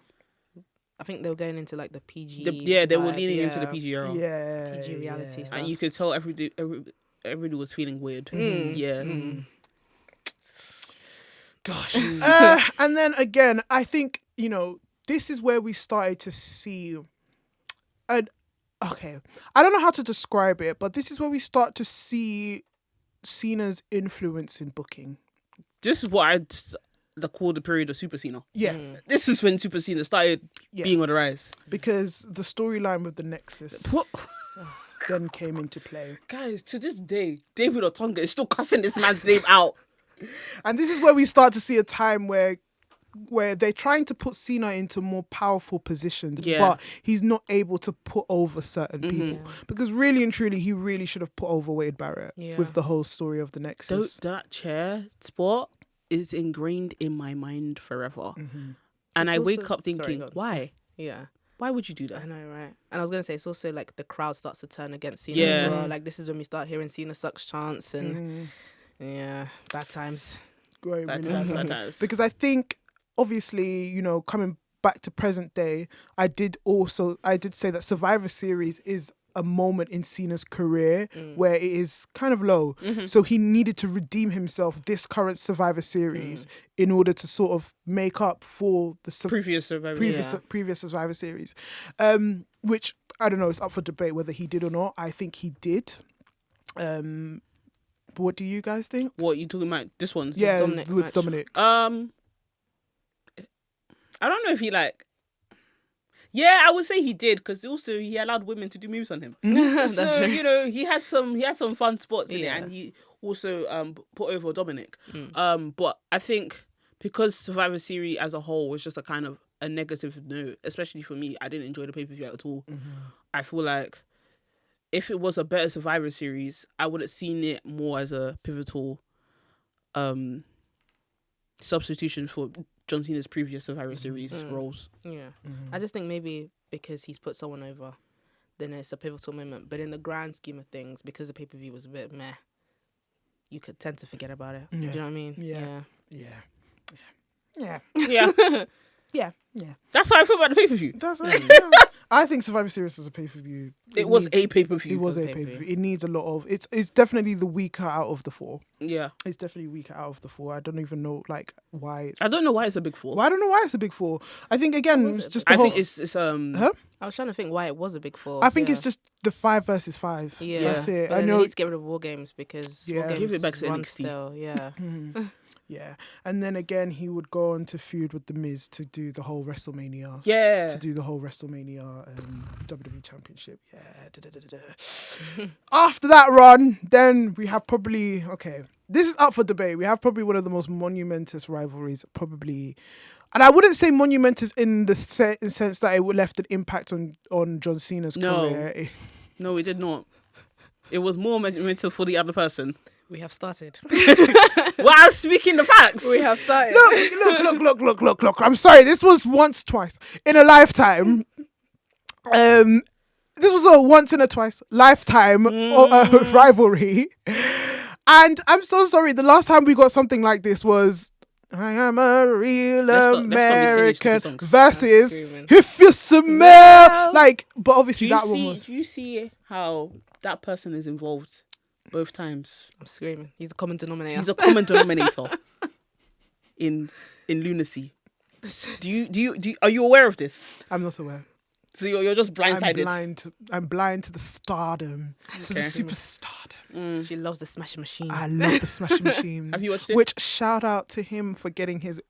I think they were going into like the PG. They were leaning into the PG era. Yeah, PG reality stuff. And you could tell everybody was feeling weird. Yeah. Gosh. And then again, I think this is where we started to see. Okay, I don't know how to describe it, but this is where we start to see Cena's influence in booking. This is what I call the period of Super Cena. Yeah. This is when Super Cena started being on the rise. Because the storyline with the Nexus then came into play. Guys, to this day, David Otunga is still cussing this man's name out. And this is where we start to see a time where they're trying to put Cena into more powerful positions, but he's not able to put over certain people. Because really and truly, he really should have put over Wade Barrett with the whole story of the Nexus. That chair spot is ingrained in my mind forever. And I wake up thinking, why? Yeah. Why would you do that? I know, right? And I was going to say, it's also like the crowd starts to turn against Cena as well. Like, this is when we start hearing Cena sucks chants and bad times. Bad times. Because I think, obviously, coming back to present day, I did say that Survivor Series is a moment in Cena's career where it is kind of low. So he needed to redeem himself this current Survivor Series in order to sort of make up for the previous Survivor Series. Which, I don't know, it's up for debate whether he did or not. I think he did. What do you guys think? What, you talking about this one? Yeah, Dominic with match. Dominic. I don't know if he Yeah, I would say he did because also he allowed women to do moves on him. So you know he had some fun spots in it, and he also put over Dominic. But I think because Survivor Series as a whole was just a kind of a negative note, especially for me, I didn't enjoy the pay-per-view at all. I feel like if it was a better Survivor Series, I would have seen it more as a pivotal substitution for John Cena's previous Survivor Series roles. Yeah. I just think maybe because he's put someone over, then it's a pivotal moment. But in the grand scheme of things, because the pay-per-view was a bit meh, you could tend to forget about it. Do you know what I mean? Yeah. That's how I feel about the pay-per-view. I think Survivor Series is a pay-per-view. It was a pay-per-view. It was a pay-per-view. It needs a lot of... It's definitely the weaker out of the four. Yeah. It's definitely weaker out of the four. I don't even know why it's... I don't know why it's a big four. Well, I don't know why it's a big four. I think, again, it's just the I whole... think it's Huh? I was trying to think why it was a big four. I think it's just the 5 versus 5. Yeah. That's it. But I then know... they need to get rid of War Games because War Games give it back to run NXT. still. Yeah. Yeah. And then again, he would go on to feud with The Miz to do the whole WrestleMania. Yeah. To do the whole WrestleMania WWE Championship. Yeah. After that run, then we have probably... Okay. This is up for debate. We have probably one of the most monumentous rivalries, probably... And I wouldn't say monumentous in the sense that it left an impact on John Cena's career. No, it did not. It was more monumental for the other person. We have started. Well, I'm speaking the facts. We have started. Look. I'm sorry. This was twice in a lifetime. This was a once in a twice lifetime rivalry. And I'm so sorry. The last time we got something like this was I Am a Real American versus If You Smell. But obviously that one was... Do you see how that person is involved both times? I'm screaming. He's a common denominator. He's a common denominator in lunacy. Do you are you aware of this? I'm not aware. So you're just blindsided. I'm blind to the stardom. To the superstardom. She loves the Smashing Machine. I love the Smashing Machine. Have you watched it? Which shout out to him for getting his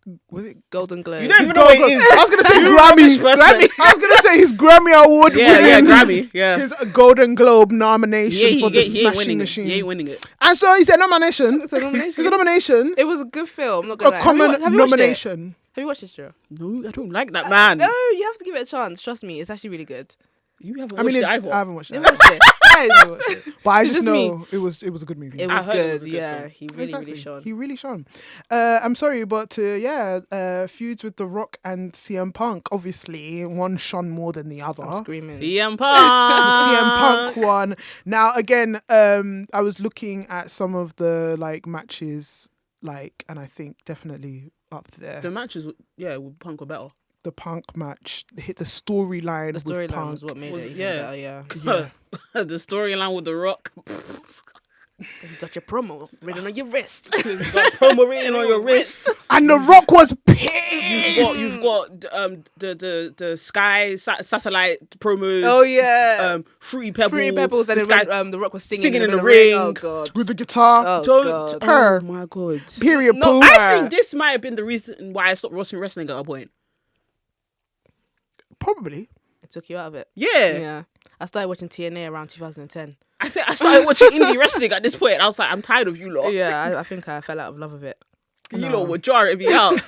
Golden Globe. You don't even know what it is. I was gonna say Grammy. I was gonna say his Grammy Award winning. Grammy. Yeah. His Golden Globe nomination for the Smashing Machine. He ain't winning it. And so he's a nomination. It's a nomination. It's a nomination. It was a good film. I'm not gonna A lie. common Have you watched it? nomination. Have you watched this show? No, I don't like that man. No, you have to give it a chance. Trust me, it's actually really good. You haven't I watched mean, it I either. haven't watched You it. watched it? Yes. But I It's just just know it was a good movie. It I was heard it good. was a good Yeah, film. he really shone. He really shone. I'm sorry, but feuds with The Rock and CM Punk. Obviously, one shone more than the other. I'm screaming. CM Punk. The CM Punk one. Now, again, I was looking at some of the matches, and I think definitely up there. The matches, with Punk were better. The Punk match hit the storyline. The with storyline Punk. was what made it even yeah. better, yeah. Yeah. The storyline with The Rock. You got your promo written on your wrist. You got promo written on your wrist. And The Rock was pissed. You've got the Sky satellite promos. Oh yeah. Fruity Pebbles. Fruity Pebbles, and this then guy when, The Rock was singing in the ring. Oh ring. god. With the guitar. Oh god. Her. Oh my god. Period. No, poo. I think this might have been the reason why I stopped watching wrestling at a point. Probably. It took you out of it. Yeah. Yeah. I started watching TNA around 2010. I think I started watching indie wrestling at this point. I was like, I'm tired of you lot. Yeah, I think I fell out of love with it. You lot were jarring me out.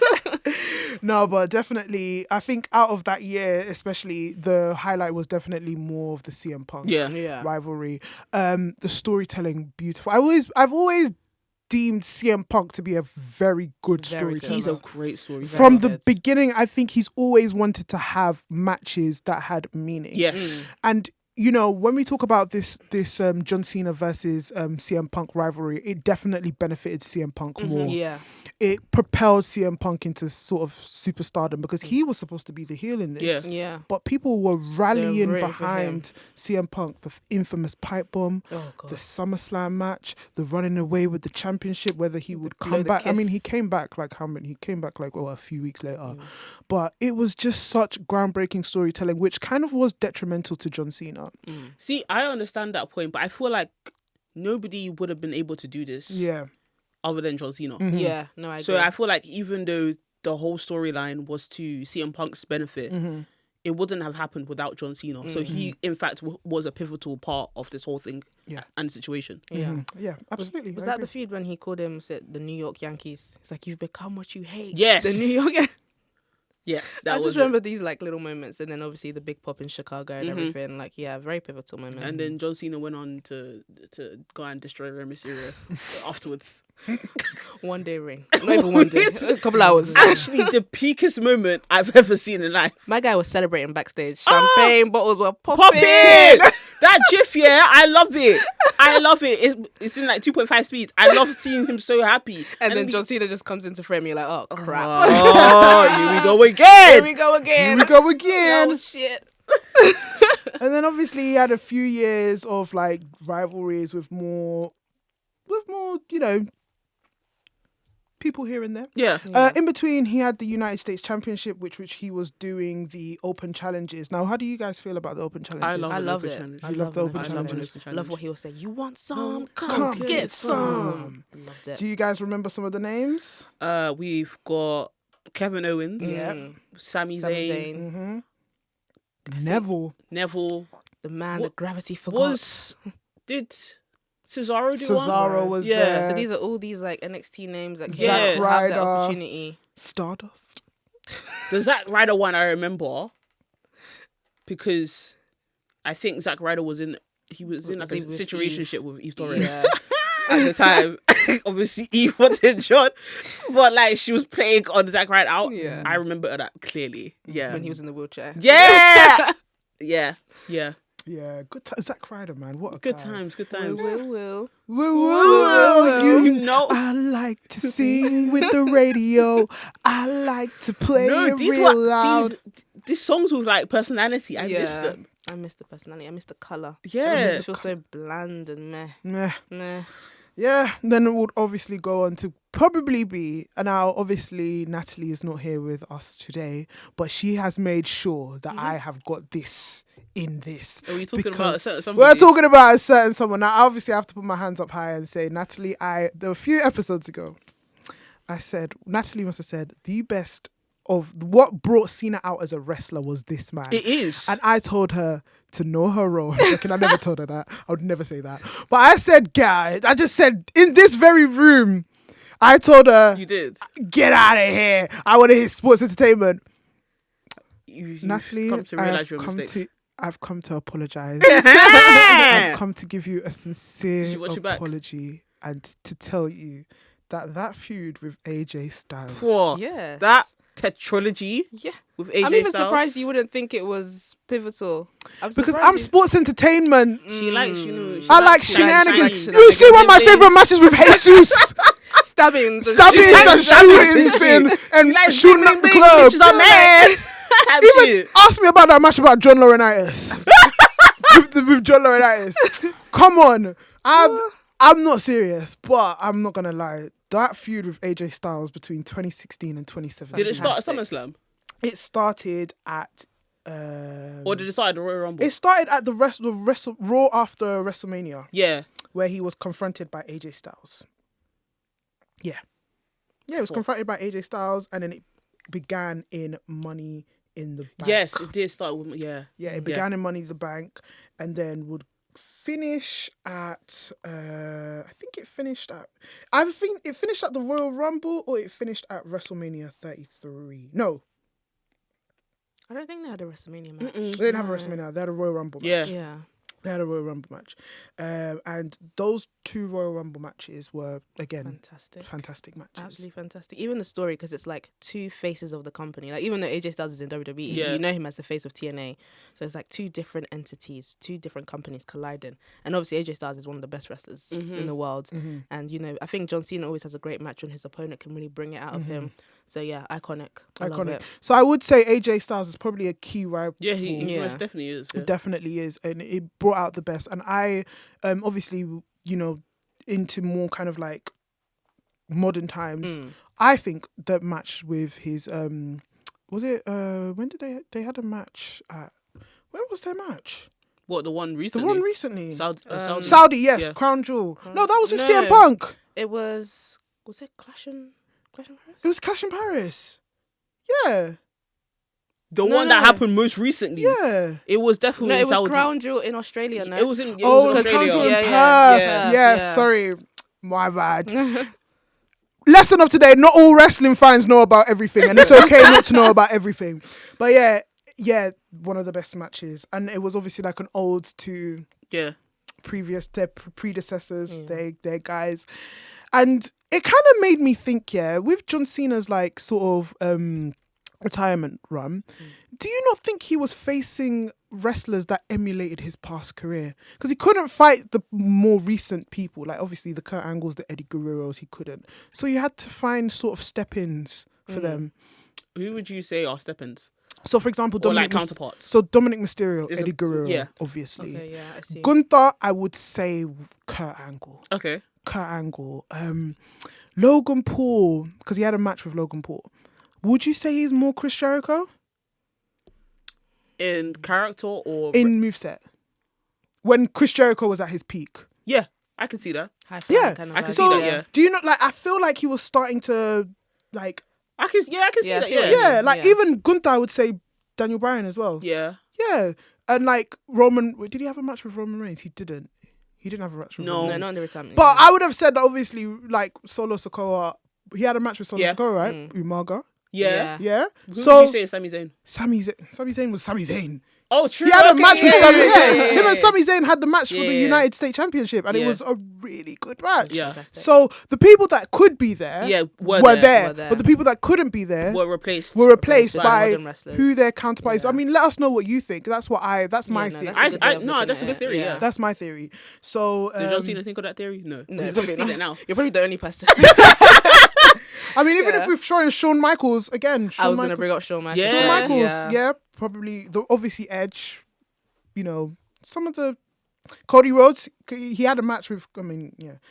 No, but definitely, I think out of that year, especially, the highlight was definitely more of the CM Punk Yeah. rivalry. The storytelling, beautiful. I've always deemed CM Punk to be a very good storyteller. He's a great story. From the beginning, I think he's always wanted to have matches that had meaning. Yes. And when we talk about this John Cena versus CM Punk rivalry, it definitely benefited CM Punk more. Yeah. It propelled CM Punk into sort of superstardom because he was supposed to be the heel in this. Yeah. But people were rallying rooting for behind CM Punk. The infamous pipe bomb, Oh god. the SummerSlam match, the running away with the championship, whether he would blow come the back. I mean, kiss. he came back like how many? He came back a few weeks later. But it was just such groundbreaking storytelling, which kind of was detrimental to John Cena. See, I understand that point, but I feel like nobody would have been able to do this. Yeah. Other than John Cena. Yeah, no, I agree. So I feel like even though the whole storyline was to CM Punk's benefit, it wouldn't have happened without John Cena. So he, in fact, was a pivotal part of this whole thing and situation. Yeah. Yeah, absolutely. Was I that agree. the feud when he called him the New York Yankees? It's like, you've become what you hate. Yes. The New York Yankees. Yes, I just remember these like little moments, and then obviously the big pop in Chicago and everything. Like, yeah, very pivotal moment. And then John Cena went on to go and destroy Rey Mysterio afterwards. One day ring, not even one day, a couple hours. Actually, the peakest moment I've ever seen in life. My guy was celebrating backstage. Champagne bottles were Pop popping. it! That GIF, yeah, I love it. I love it. It's in like 2.5 speed. I love seeing him so happy. And then John Cena just comes into frame. You're like, oh crap! Oh, here we go again. Here we go again. Here we go again. Oh shit! And then obviously he had a few years of like rivalries with more, you know, people here and there. Yeah. In between, he had the United States Championship, which he was doing the Open Challenges. Now, how do you guys feel about the Open Challenges? I love it. Challenge. I love the Open I love Challenges. the Open Love what he will say. You want some? Come Come get some. Loved it. Do you guys remember some of the names? We've got Kevin Owens, Yeah. Sami Sami Zayn, Zayn, Neville. Neville. the man that gravity forgot. Did Cesaro do Cesaro one? was Yeah. there. So these are all these like NXT names that came Zack out to have Ryder. the opportunity. Stardust. The Zack Ryder one I remember because I think Zack Ryder was in like a Was he with situationship with Eve Torres Yeah. at the time. Obviously Eve wanted John, but like she was playing on Zack Ryder out. Yeah. I remember that clearly. Yeah. When he was in the wheelchair. Yeah. Yeah. Yeah. Yeah, good Zack Ryder, man. What a Good guy. times. Good Will, times. will. Woo, woo, woo. You know. I like to sing with the radio. I like to play it these real were loud. these songs with like personality. I miss Yeah. them. I miss the personality. I miss the colour. Yeah. It used to feel so bland and meh. Meh. Meh. Yeah, then it would obviously go on to probably be, and now obviously Natalie is not here with us today, but she has made sure that I have got this in this. Are we talking about a because certain somebody? we're talking about a certain someone. Now, obviously, I have to put my hands up high and say, Natalie, there were a few episodes ago, I said, Natalie must have said, the best of what brought Cena out as a wrestler was this man. It is. And I told her to know her role. I never told her that. I would never say that. But I said, guys, I just said, in this very room, I told her, You did. get out of here. I want to hear sports entertainment. You've Natalie, come to realize your mistakes. I've come to apologize. I've come to give you a Did sincere you watch it back? apology and to tell you that feud with AJ Styles. Whoa. Yeah. That tetralogy Yeah. with AJ I'm even Styles. surprised you wouldn't think it was pivotal. Because surprised I'm you- sports entertainment. She likes, she I like she shenanigans. likes You see one of my favorite matches with Jesus. stabbings, Stabbings and shootings and shooting up the club. She's a man. Even ask me about that match about John Laurinaitis. with John Laurinaitis. Come on. I'm not serious, but I'm not going to lie. That feud with AJ Styles between 2016 and 2017. Did it start at Fantastic. SummerSlam? It started at... Or did it start at the Royal Rumble? it started at the Raw after WrestleMania, Yeah. where he was confronted by AJ Styles. Yeah. Yeah, it was Cool. confronted by AJ Styles, and then it began in Money in the Bank. Yes, it did start with, yeah. Yeah, it began in Money in the Bank, and then would finish at I think it finished at the Royal Rumble, or it finished at WrestleMania 33. No, I don't think they had a WrestleMania match. they didn't have a WrestleMania. They had a Royal Rumble match. Yeah. Yeah. They had a Royal Rumble match. And those two Royal Rumble matches were, again, Fantastic. matches. Absolutely fantastic. Even the story, because it's like two faces of the company. Like, even though AJ Styles is in WWE, Yeah. you know him as the face of TNA. So it's like two different entities, two different companies colliding. And obviously AJ Styles is one of the best wrestlers in the world. Mm-hmm. And, you know, I think John Cena always has a great match when his opponent can really bring it out of him. So yeah, iconic. I love it. So I would say AJ Styles is probably a key rival. Yeah, he Yeah. most definitely is. Yeah. It definitely is, and it brought out the best. And I obviously, you know, into more kind of like modern times, I think the match with his was it when did they had a match at, when was their match? What, the one recently? The one recently. Saudi. Yes, Yeah. Crown Jewel. No, that was with No. CM Punk. It was it Clash in Paris? It was Clash in Paris. Yeah. The one that happened most recently. Yeah. It was definitely No, it was Saudi. Crown Jewel in Australia. No, It was in Oh, Australia. Sandra in Yeah, Perth. yeah. Yeah, sorry. My bad. Lesson of today, not all wrestling fans know about everything, and it's okay not to know about everything. But yeah, one of the best matches. And it was obviously like an ode to their predecessors, their guys. And it kind of made me think, with John Cena's like sort of retirement run, do you not think he was facing wrestlers that emulated his past career? Because he couldn't fight the more recent people, like obviously the Kurt Angles, the Eddie Guerreros, he couldn't. So you had to find sort of step-ins for them. Who would you say are step-ins? So for example, Dominic counterparts. So Dominic Mysterio, Eddie Guerrero, obviously. Okay, yeah, I see. Gunther, I would say Kurt Angle. Okay. Kurt Angle. Logan Paul, because he had a match with Logan Paul. Would you say he's more Chris Jericho? In character or... In moveset. When Chris Jericho was at his peak. Yeah, I can see that. Yeah, kind of I can vibe. see that, yeah. Do you not, like, I feel like he was starting to, like... I can see that, yeah. Yeah, like, even Gunther, I would say Daniel Bryan as well. Yeah. Yeah. And, like, Roman... Did he have a match with Roman Reigns? He didn't. He didn't have a match with Roman No, Reigns. not in the retirement. But I would have said that, obviously, like, Solo Sikoa... He had a match with Solo Sikoa, right? Umaga. Yeah. Yeah. Who So would you say is Sami Zayn? Sami Zayn was Sami Zayn. Oh, true. He had a match with Sami. Yeah. Him and Sami Zayn had the match for the Yeah. United States Championship, and it Yeah. was a really good match. Yeah. Fantastic. So the people that could be there, were there, there. but the people that couldn't be there Were replaced by modern wrestlers. who their counterparts. Yeah. I mean, let us know what you think. That's my theory. that's a good way of looking that's a at good it. theory, yeah. That's my theory. So Did John Cena think of that theory? No. No, He's probably seen not. it now. You're probably the only person. I mean, even if we're throwing Shawn Michaels again, I was going to bring up Shawn Michaels. Yeah. Shawn Michaels, probably obviously Edge. You know, some of the Cody Rhodes, he had a match with,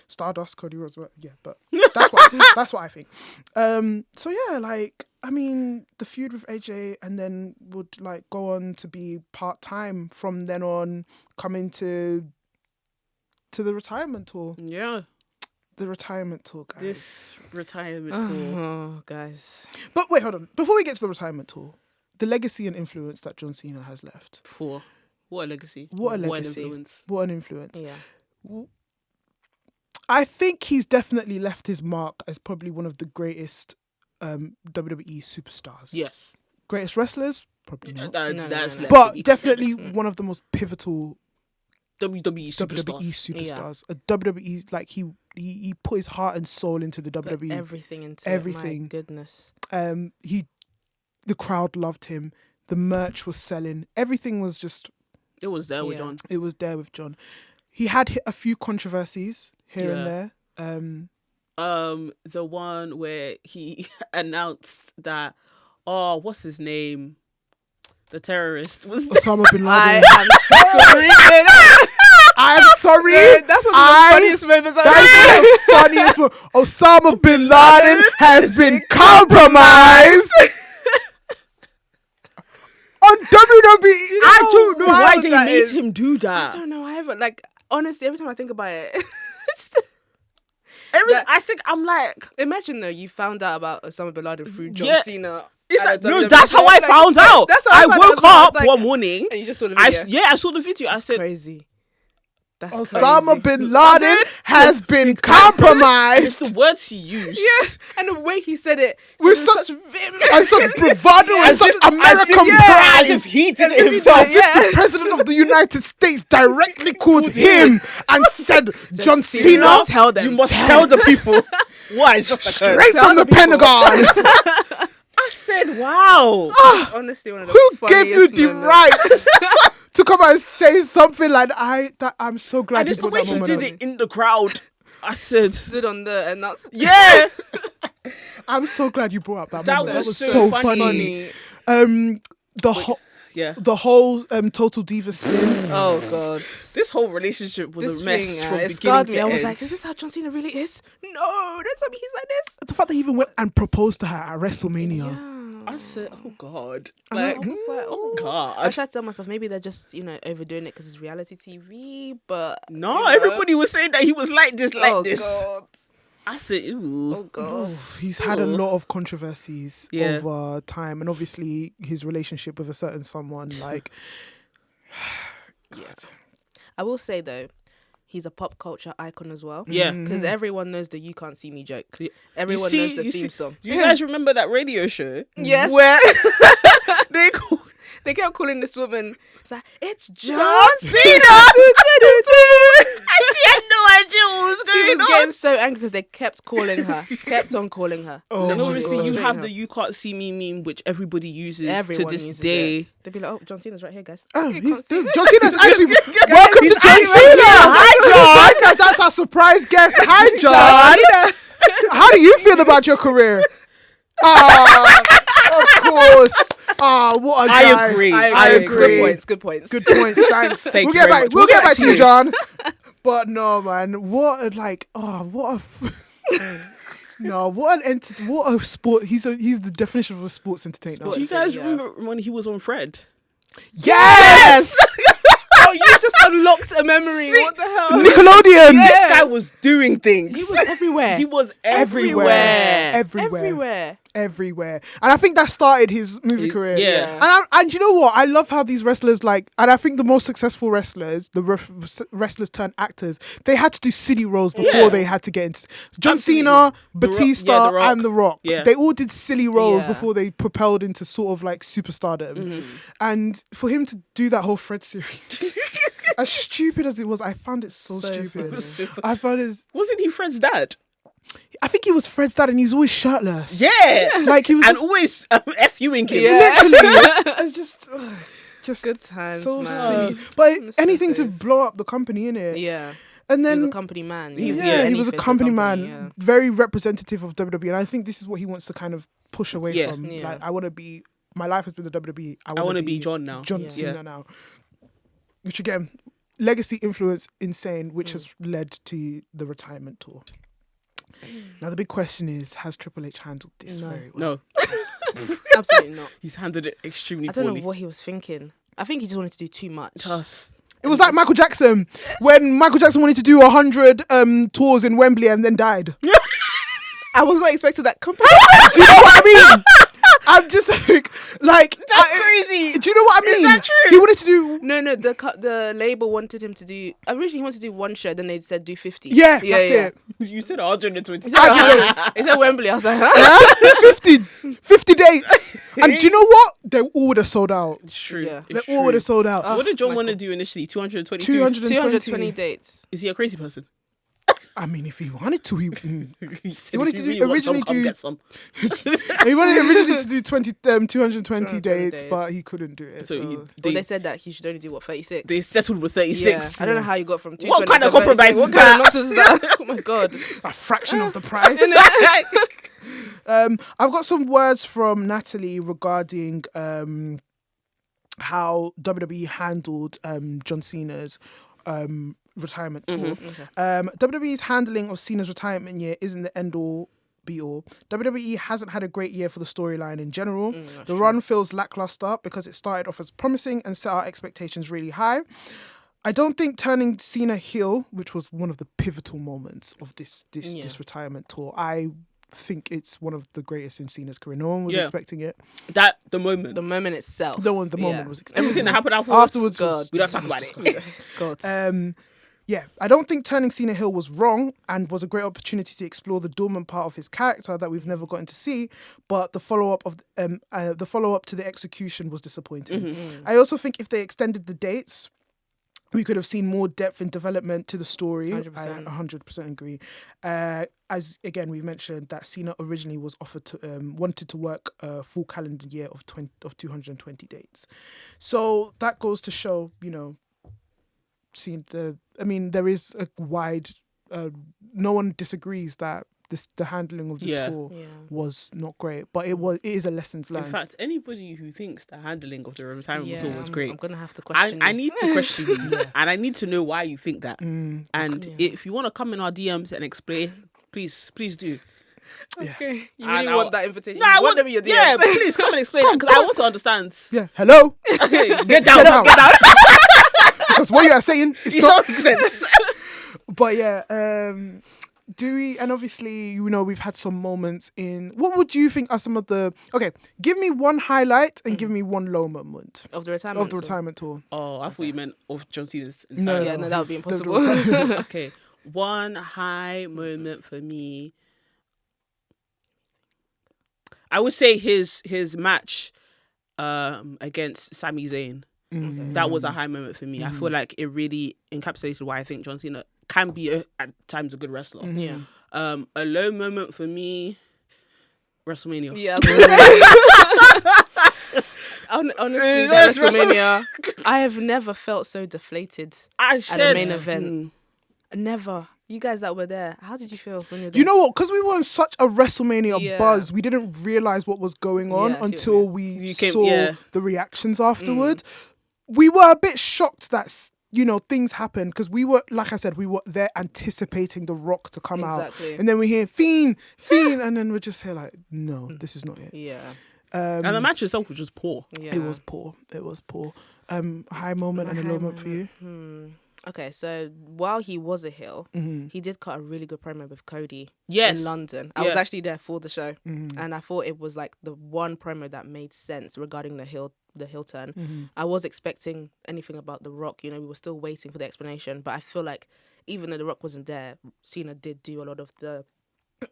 Stardust, Cody Rhodes, but that's what I think. So yeah, like, I mean, the feud with AJ, and then would like go on to be part-time from then on, coming to the retirement tour. Yeah. The retirement tour, guys. This retirement tour. Oh, guys. But wait, hold on. Before we get to the retirement tour, the legacy and influence that John Cena has left. What a legacy. What a legacy. What an influence. What an influence. Yeah. I think he's definitely left his mark as probably one of the greatest WWE superstars. Yes. Greatest wrestlers? Probably not. That's No. But definitely one of the most pivotal WWE WWE superstars. superstars. A WWE, like, he put his heart and soul into the Put WWE. everything into Everything. it. My goodness. The crowd loved him. The merch was selling. Everything was just... It was there with John. It was there with John. He had a few controversies here and there. The one where he announced that, what's his name? The terrorist was Osama bin Laden. I'm sorry. That's one of the funniest moments That's the funniest one. Osama bin Laden has been compromised on WWE. I don't know why they that made is. him do that. I don't know. I haven't, like, honestly, every time I think about it. I think I'm like... Imagine though, you found out about Osama bin Laden through John Yeah. Cena. It's at like, a no, WWE that's how I show. found out. That's how I found out woke as well. up It's like- one morning. And you just saw the video. I saw the video. I said, Crazy. That's Osama crazy. bin Laden has been it's compromised. the words he used. Yeah, and the way he said it With such vim. And such bravado and As such if- American as if, pride. as if he did As if it he himself. As if the president of the United States directly called him and said, John Cena, Tell them. You must tell the people. Why? It's just a straight from the Pentagon. I said, wow. Honestly, one of the Who gave you funniest the moments. right to come and say something like that? I'm so glad And you it's the brought way that he moment did up. it in the crowd. I said, Stood on the and that's yeah. I'm so glad you brought up that That moment. That was was so so funny. funny. Yeah. The whole Total Diva stint. Oh god. This whole relationship was This a mess thing, from it beginning scarred to me. I was end. like, is this how John Cena really is? No, don't tell me he's like this. The fact that he even went and proposed to her at WrestleMania. Yeah. I said, oh God. I Like, was like, oh I God. tried to tell myself maybe they're just, overdoing it because it's reality TV, but No, everybody was saying that he was like this, like oh this. god. I said, ooh. Oh god. He's had a lot of controversies Yeah. over time, and obviously his relationship with a certain someone, like. Yeah. I will say though, he's a pop culture icon as well. Yeah. Because everyone knows the "You Can't See Me" joke. Yeah. Everyone You knows see- the you theme see- song. Do you guys remember that radio show? Yes. Where They kept calling this woman. It's like, it's John John Cena. and she had no idea what was She going was on. getting so angry because they kept calling her. Kept on calling her. Oh And my obviously, God. you have the "You Can't See Me" meme, which everybody uses Everyone to this uses day. it. They'd be like, oh, John Cena's right here, guys. Oh, You he's can't see John Cena's actually. Welcome He's to John actually Cena. here. Hi, John. Because that's our surprise guest. Hi, John. How do you feel about your career? Of course. What a guy. I agree. I agree. Good points. Good points. Good points. Thanks. Thank we'll you get very back. much. We'll get back to you, John. But no, man. What a sport. He's the definition of a sports entertainer. Do you guys Yeah. remember when he was on Fred? Yes. Oh, you just unlocked a memory. What the hell? Nickelodeon. Yeah. This guy was doing things. He was everywhere. He was everywhere. Everywhere. And I think that started his movie career. Yeah. And you know what? I love how these wrestlers, like, and I think the most successful wrestlers, wrestlers turned actors, they had to do city roles before they had to get into John Absolutely. Cena, The Rock- Batista, The Rock. and The Rock. Yeah. They all did silly roles Yeah. before they propelled into sort of like superstardom. And for him to do that whole Fred series, as stupid as it was, I found it so stupid. I found it. Wasn't he Fred's dad? I think he was Fred's dad, and he's always shirtless. Yeah. Like he was And just, always FUing him. literally. It's just Good times, so man. silly. But Miss anything those to days. blow up the company, innit? Yeah. And He was then a company man. He's- yeah, he Any was a face of company the man, yeah. very representative of WWE, and I think this is what he wants to kind of push away Yeah. from. Yeah. Like, I want to be. My life has been the WWE. I want to be John now. John Yeah. Cena now. Which again, legacy influence insane, which has led to the retirement tour. Now the big question is: has Triple H handled this No. very well? No, Absolutely not. he's handled it extremely I don't poorly. know what he was thinking. I think he just wanted to do too much. Just It was like Michael Jackson when Michael Jackson wanted to do 100 tours in Wembley and then died. I was not expecting that comparison. Do you know what I mean? I'm just like that's crazy. Do you know what I mean? that true? He wanted to do. No, the label wanted him to do. Originally, he wanted to do one show. Then they said do 50. Yeah, that's it. You said 120. He said Wembley. I was like, huh? 50 dates. And do you know what? They all would have sold out. It's true. Yeah. They It's all would true. have sold out. What did John Michael. want to do initially? 222. 220 dates. Is he a crazy person? I mean, if he wanted to, he He said, He wanted "If to you do- really want some, originally come do- get some." he wanted originally to do 220 dates, days. but he couldn't do it. So he, Well, they, they said that he should only do what 36. they settled with Yeah. 36. I don't know how you got from 220 What kind of to 36. compromise What is kind of nonsense is that? Oh my god. a fraction of the price. I've got some words from Natalie regarding how WWE handled John Cena's retirement tour. WWE's handling of Cena's retirement year isn't the end all be all. WWE hasn't had a great year for the storyline in general. The run feels lackluster because it started off as promising and set our expectations really high. I don't think turning Cena heel, which was one of the pivotal moments of this retirement tour, I think it's one of the greatest in Cena's career. No one was expecting it. That the moment, The moment itself. The moment was expecting everything it. that happened Afterwards God. was we don't talk about it. God. yeah, I don't think turning Cena heel was wrong and was a great opportunity to explore the dormant part of his character that we've never gotten to see. But the follow up to the execution was disappointing. I also think if they extended the dates, we could have seen more depth and development to the story. 100%. I 100% agree. As again we've mentioned that Cena originally was offered to wanted to work a full calendar year of 220 dates. So that goes to show, there is a wide. No one disagrees that the handling of the tour was not great, but it is a lessons learned. In fact, anybody who thinks the handling of the retirement tour was great, I'm gonna have to question. I need to question you, and I need to know why you think that. And if you want to come in our DMs and explain, please do. That's great. You And really want that invitation? No, I You want them in your DMs. Yeah, please come and explain because I want to understand. Yeah, hello. Get down. Get down. Because what you are saying is It not doesn't make sense. But yeah, Do we? And obviously, you know, we've had some moments in. What would you think are some of the? Okay, give me one highlight and give me one low moment Of the retirement tour. Oh, I thought you meant of John Cena's No, entire. Yeah, no, that would be his- the impossible. Okay, one high moment for me. I would say his match against Sami Zayn. That was a high moment for me. I feel like it really encapsulated why I think John Cena can be at times a good wrestler. Yeah. A low moment for me, WrestleMania. Yeah. I was gonna say. Honestly, Yes, WrestleMania, I have never felt so deflated I at said a main event. Never. You guys that were there, how did you feel when you were there? You know what? Because we were in such a WrestleMania Yeah. buzz, we didn't realize what was going on Yeah, I see what you until mean. we came- saw yeah. the reactions afterwards. We were a bit shocked that you know things happened because we were, like I said, we were there anticipating The Rock to come Exactly. out, and then we hear Fiend, and then we're just here like, no, this is not it. Yeah. And the match itself was just poor. Yeah. It was poor. High moment and a low moment for you. Okay, so while he was a heel, he did cut a really good promo with Cody Yes. in London. I Yeah. was actually there for the show, and I thought it was like the one promo that made sense regarding the heel turn. I was expecting anything about The Rock. You know, we were still waiting for the explanation, but I feel like even though The Rock wasn't there, Cena did do a lot of the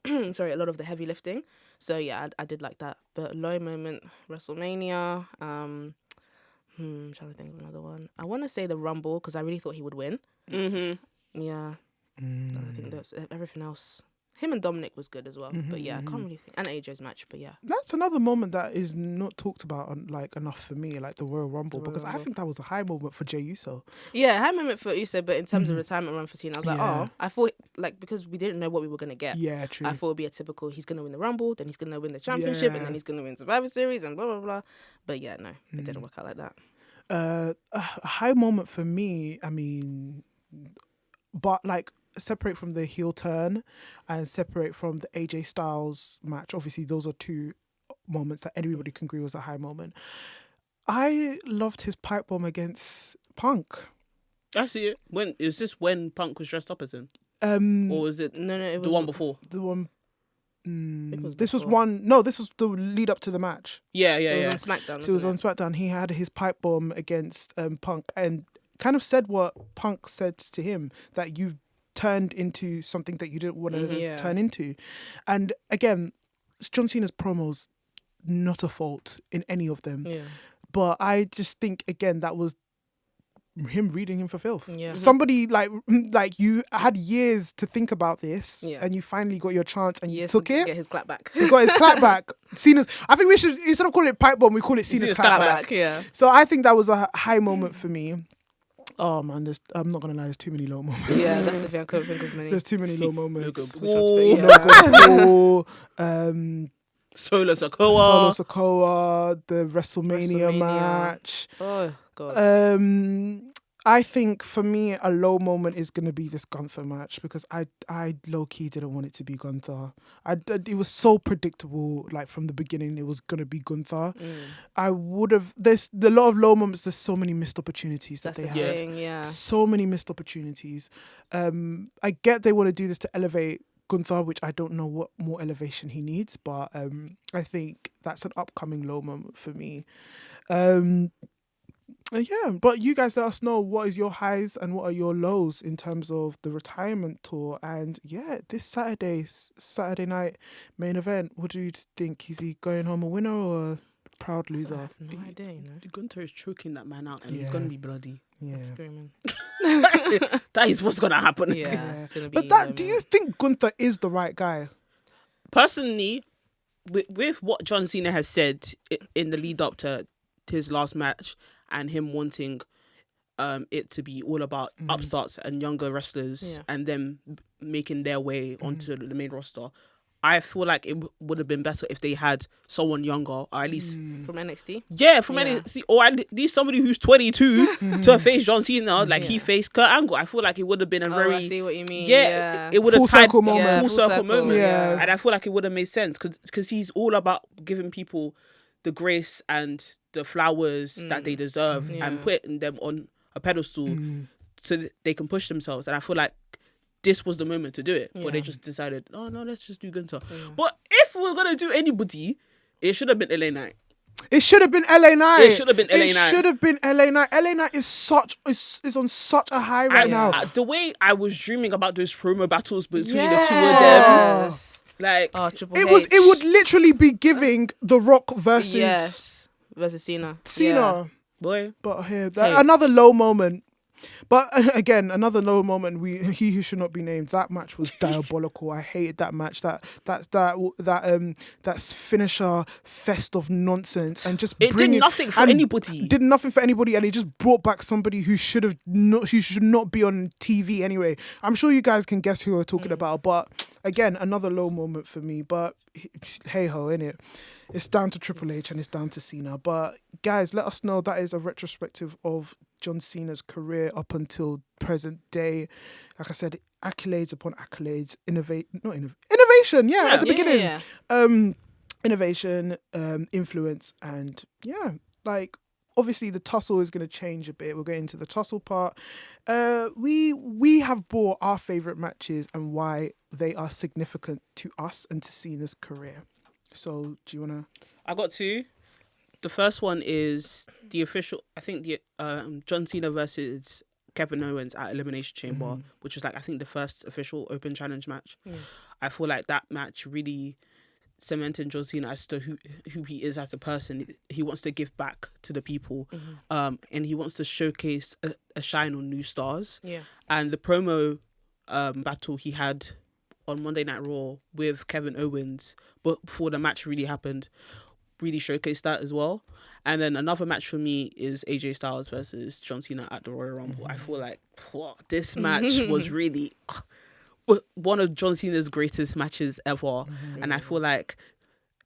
a lot of the heavy lifting. So yeah, I did like that. But low moment, WrestleMania. I'm trying to think of another one. I want to say the Rumble because I really thought he would win. Yeah. I think that's everything else. Him and Dominic was good as well. But yeah, I can't really think. And AJ's match, but yeah. That's another moment that is not talked about like enough for me, like the Royal Rumble, because I Rumble. think that was a high moment for Jey Uso. Yeah, high moment for Uso, but in terms of retirement run for Cena, I was like, Yeah. oh, I thought, like, because we didn't know what we were going to get. Yeah, true. I thought it would be a typical, he's going to win the Rumble, then he's going to win the championship, and Yeah. then he's going to win Survivor Series, and blah, blah, blah. But yeah, no, it didn't work out like that. A high moment for me, I mean, but like separate from the heel turn and separate from the AJ Styles match. Obviously, those are two moments that everybody can agree was a high moment. I loved his pipe bomb against Punk. I see it. When is this? When Punk was dressed up as him, or was it No, it was the one before? The one. it was This was before. one. No, this was the lead up to the match. Yeah. It was on SmackDown. So it was on wasn't SmackDown. He had his pipe bomb against Punk and kind of said what Punk said to him, that you turned into something that you didn't want to Yeah. turn into. And again, John Cena's promos, not a fault in any of them. Yeah. But I just think, again, that was him reading him for filth. Yeah. Somebody like you had years to think about this, Yeah. and you finally got your chance and you Yes, took to it. get his clap back. He got his clap back. Cena's. I think we should, instead of calling it pipe bomb, we call it Cena's Cena's clap clap back. Yeah. So I think that was a high moment for me. Oh man, I'm not gonna lie, there's too many low moments. Yeah, that's the thing. I couldn't think of many. There's too many low moments. Logan Paul, Solo Solo Sikoa. Sokoa, the WrestleMania WrestleMania. match. Oh god. I think for me a low moment is gonna be this Gunther match, because I low key didn't want it to be Gunther. It was so predictable, like from the beginning it was gonna be Gunther. I would have. There's a lot of low moments. There's so many missed opportunities That's that the they had. thing. Yeah. So many missed opportunities. I get they want to do this to elevate Gunther, which I don't know what more elevation he needs, but I think that's an upcoming low moment for me. Yeah, but you guys let us know what is your highs and what are your lows in terms of the retirement tour. And yeah, this Saturday night main event, what do you think? Is he going home a winner or a proud I loser? have no idea. You know. Gunther is choking that man out, and he's Yeah. gonna be bloody. Yeah. Screaming. That is what's gonna happen. Yeah. It's gonna be. But that, do you think Gunther is the right guy? Personally, with what John Cena has said in the lead up to his last match, and him wanting it to be all about upstarts and younger wrestlers, and them making their way onto the main roster, I feel like it would have been better if they had someone younger, or at least from NXT. from NXT, or at least somebody who's 22 to face John Cena, like he faced Kurt Angle. I feel like it would have been a very I see what you mean. it would have Full tied circle moment. Yeah, full circle moment. Yeah. And I feel like it would have made sense because he's all about giving people the grace and the flowers that they deserve and putting them on a pedestal so that they can push themselves. And I feel like this was the moment to do it. But they Yeah. just decided, oh no, let's just do Gunther. Yeah. But if we're gonna do anybody, it should have been LA Knight. It should have been LA Knight. It should have been LA It Knight. should have been LA Knight. LA Knight is on such a high right now. The way I was dreaming about those promo battles between the two of them, Yes. like Oh, Triple It H. was. It would literally be giving The Rock versus Yes. Versus Cena. Cena. Yeah. boy, But here, Hey. another low moment. But again, another low moment. He who should not be named. That match was diabolical. I hated that match. That's finisher fest of nonsense and just it did nothing for anybody. Did nothing for anybody, and it just brought back somebody who should not be on TV anyway. I'm sure you guys can guess who we're talking about. But again, another low moment for me. But hey ho, innit? It's down to Triple H and it's down to Cena. But guys, let us know. That is a retrospective of John Cena's career up until present day. Like I said, accolades upon accolades, innovation. Yeah, at the beginning. Yeah. Innovation, influence, and like obviously the tussle is going to change a bit. We'll get into the tussle part. We have brought our favorite matches and why they are significant to us and to Cena's career. So do you wanna? I got two. The first one is the official. I think the John Cena versus Kevin Owens at Elimination Chamber, which was like I think the first official open challenge match. I feel like that match really cemented John Cena as to who he is as a person. He wants to give back to the people, and he wants to showcase a shine on new stars. Yeah. And the promo battle he had on Monday Night Raw with Kevin Owens, but before the match really happened, really showcased that as well. And then another match for me is AJ Styles versus John Cena at the Royal Rumble. I feel like this match was really one of John Cena's greatest matches ever. And I feel like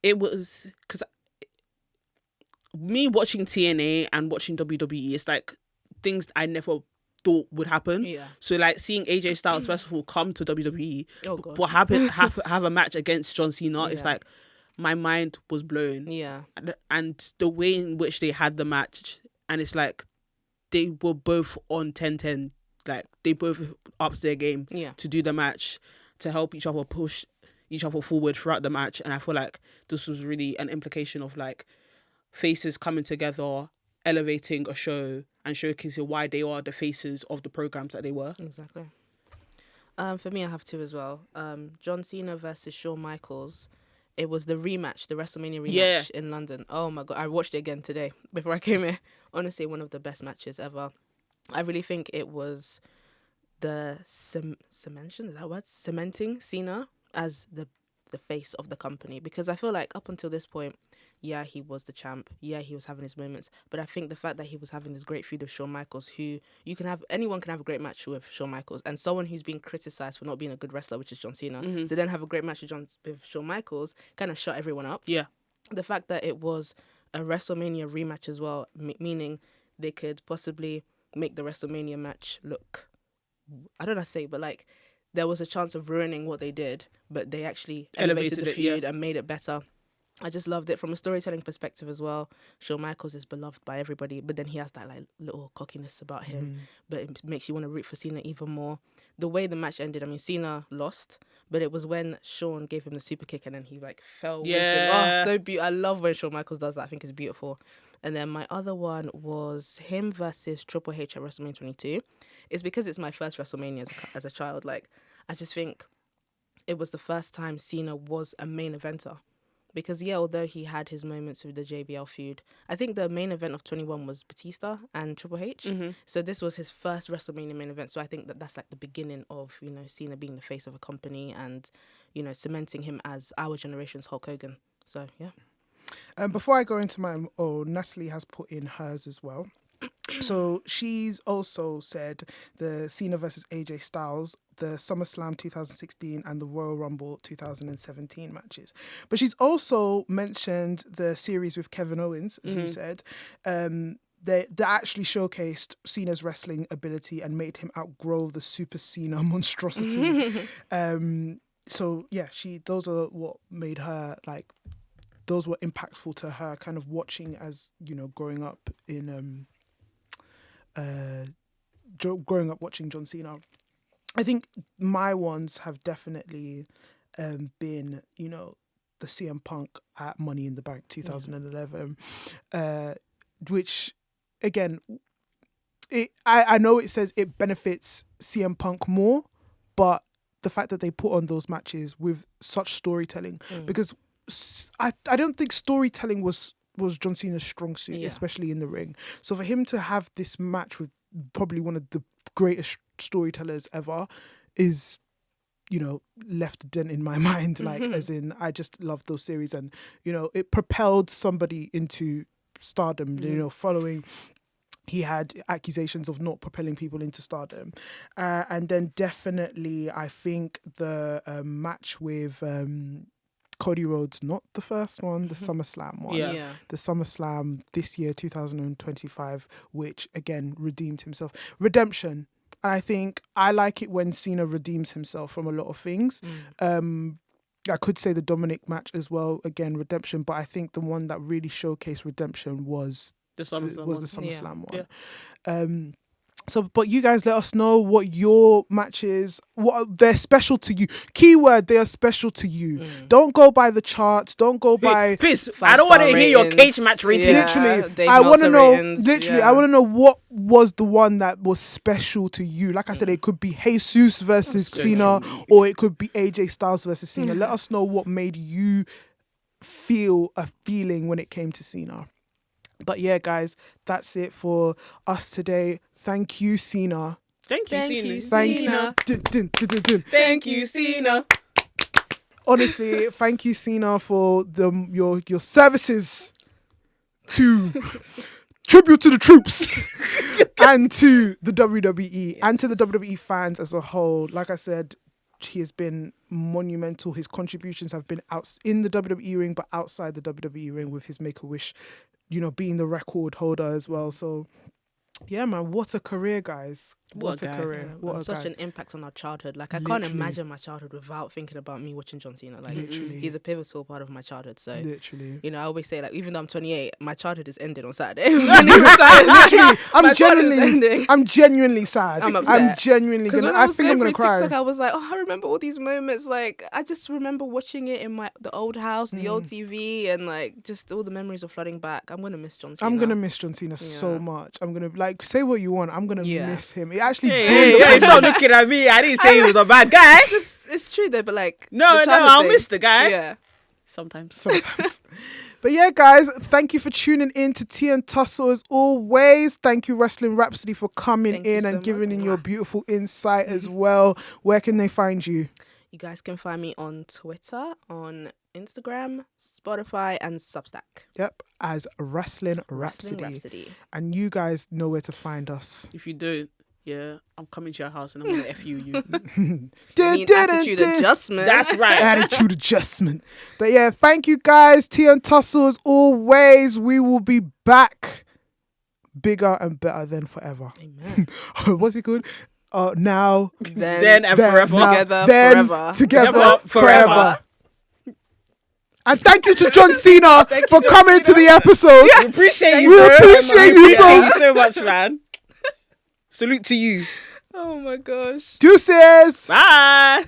it was, because me watching TNA and watching WWE, it's like things I never thought would happen. Yeah. So like seeing AJ Styles first of all come to WWE, God. but have a match against John Cena, it's like my mind was blown. Yeah. And the way in which they had the match, and it's like they were both on 10-10, like they both upped their game to do the match, to help each other push each other forward throughout the match. And I feel like this was really an implication of like faces coming together, elevating a show and showcasing why they are the faces of the programs that they were. Exactly. For me, I have two as well. John Cena versus Shawn Michaels. It was the rematch, the WrestleMania rematch in London. Oh my God, I watched it again today before I came here. Honestly, one of the best matches ever. I really think it was the cementing Cena as the face of the company, because I feel like up until this point, he was the champ. He was having his moments. But I think the fact that he was having this great feud with Shawn Michaels, who anyone can have a great match with Shawn Michaels, and someone who's been criticized for not being a good wrestler, which is John Cena, to then have a great match with Shawn Michaels kind of shut everyone up. Yeah. The fact that it was a WrestleMania rematch as well, meaning they could possibly make the WrestleMania match look, I don't know how to say, but like there was a chance of ruining what they did, but they actually elevated the feud and made it better. I just loved it from a storytelling perspective as well. Shawn Michaels is beloved by everybody, but then he has that like little cockiness about him, but it makes you want to root for Cena even more. The way the match ended, I mean, Cena lost, but it was when Shawn gave him the super kick and then he like fell with him. Oh, so beautiful. I love when Shawn Michaels does that. I think it's beautiful. And then my other one was him versus Triple H at WrestleMania 22. It's because it's my first WrestleMania as a child. Like, I just think it was the first time Cena was a main eventer. Because, although he had his moments with the JBL feud, I think the main event of 21 was Batista and Triple H. So this was his first WrestleMania main event. So I think that's like the beginning of, Cena being the face of a company and, cementing him as our generation's Hulk Hogan. So, yeah. Before I go into my own, Natalie has put in hers as well. So she's also said the Cena versus AJ Styles, the SummerSlam 2016 and the Royal Rumble 2017 matches. But she's also mentioned the series with Kevin Owens, as you said. They actually showcased Cena's wrestling ability and made him outgrow the Super Cena monstrosity. Those are what made her like. Those were impactful to her, kind of watching as growing up in growing up watching John Cena. I think my ones have definitely been, the CM Punk at Money in the Bank 2011, which, again, I know it says it benefits CM Punk more, but the fact that they put on those matches with such storytelling, because I don't think storytelling was John Cena's strong suit, especially in the ring. So for him to have this match with probably one of the greatest storytellers ever is, left a dent in my mind. Like, as in, I just love those series, and it propelled somebody into stardom. Following, he had accusations of not propelling people into stardom, and then definitely I think the match with Cody Rhodes, not the first one, the SummerSlam one. Yeah. The SummerSlam this year, 2025, which again redeemed himself. Redemption. I think I like it when Cena redeems himself from a lot of things. I could say the Dominic match as well, again, redemption, but I think the one that really showcased redemption was the SummerSlam one. So, but you guys let us know what your matches, what they're special to you. Keyword, they are special to you. Don't go by the charts. Don't go by... Please, I don't want to hear your cage match rating. Literally, I want to know, I want to know what was the one that was special to you. Like I said, it could be Jesus versus Cena, or it could be AJ Styles versus Cena. Let us know what made you feel a feeling when it came to Cena. But yeah, guys, that's it for us today. Thank you, Cena. Thank you, Cena. Thank you. Thank you, Cena. Honestly, thank you, Cena, for your services to tribute to the troops and to the WWE and to the WWE fans as a whole. Like I said, he has been monumental. His contributions have been out in the WWE ring, but outside the WWE ring with his Make-A-Wish, being the record holder as well. So, yeah, man, what a career, guys. What a career. What such an impact on our childhood. Like, I can't imagine my childhood without thinking about me watching John Cena. Like, he's a pivotal part of my childhood. So, I always say, like, even though I'm 28, my childhood is ending on Saturday. I'm genuinely sad. I'm upset. I'm genuinely I think I'm gonna cry. TikTok, I was like, I remember all these moments. Like, I just remember watching it in the old house, the old TV, and like just all the memories are flooding back. I'm gonna miss John Cena. I'm gonna miss John Cena so much. I'm gonna say what you want. I'm gonna miss him. It actually. Hey, stop looking at me. I didn't say he was a bad guy. It's true though, but like no, I'll miss the guy. Yeah, sometimes. But yeah, guys, thank you for tuning in to Tea and Tussle as always. Thank you, Rasslin Rhapsody, for coming in and giving in your beautiful insight as well. Where can they find you? You guys can find me on Twitter, on Instagram, Spotify, and Substack. Yep, as Rasslin Rhapsody. And you guys know where to find us. If you do, I'm coming to your house and I'm going to F you. Attitude adjustment. That's right. Attitude adjustment. But yeah, thank you guys. Tea and Tussle as always. We will be back bigger and better than forever. Amen. What's it called? Now, then and forever. Together forever. And thank you to John Cena for coming to the episode. We appreciate you, bro. We appreciate you so much, man. Salute to you. Oh my gosh. Deuces. Bye.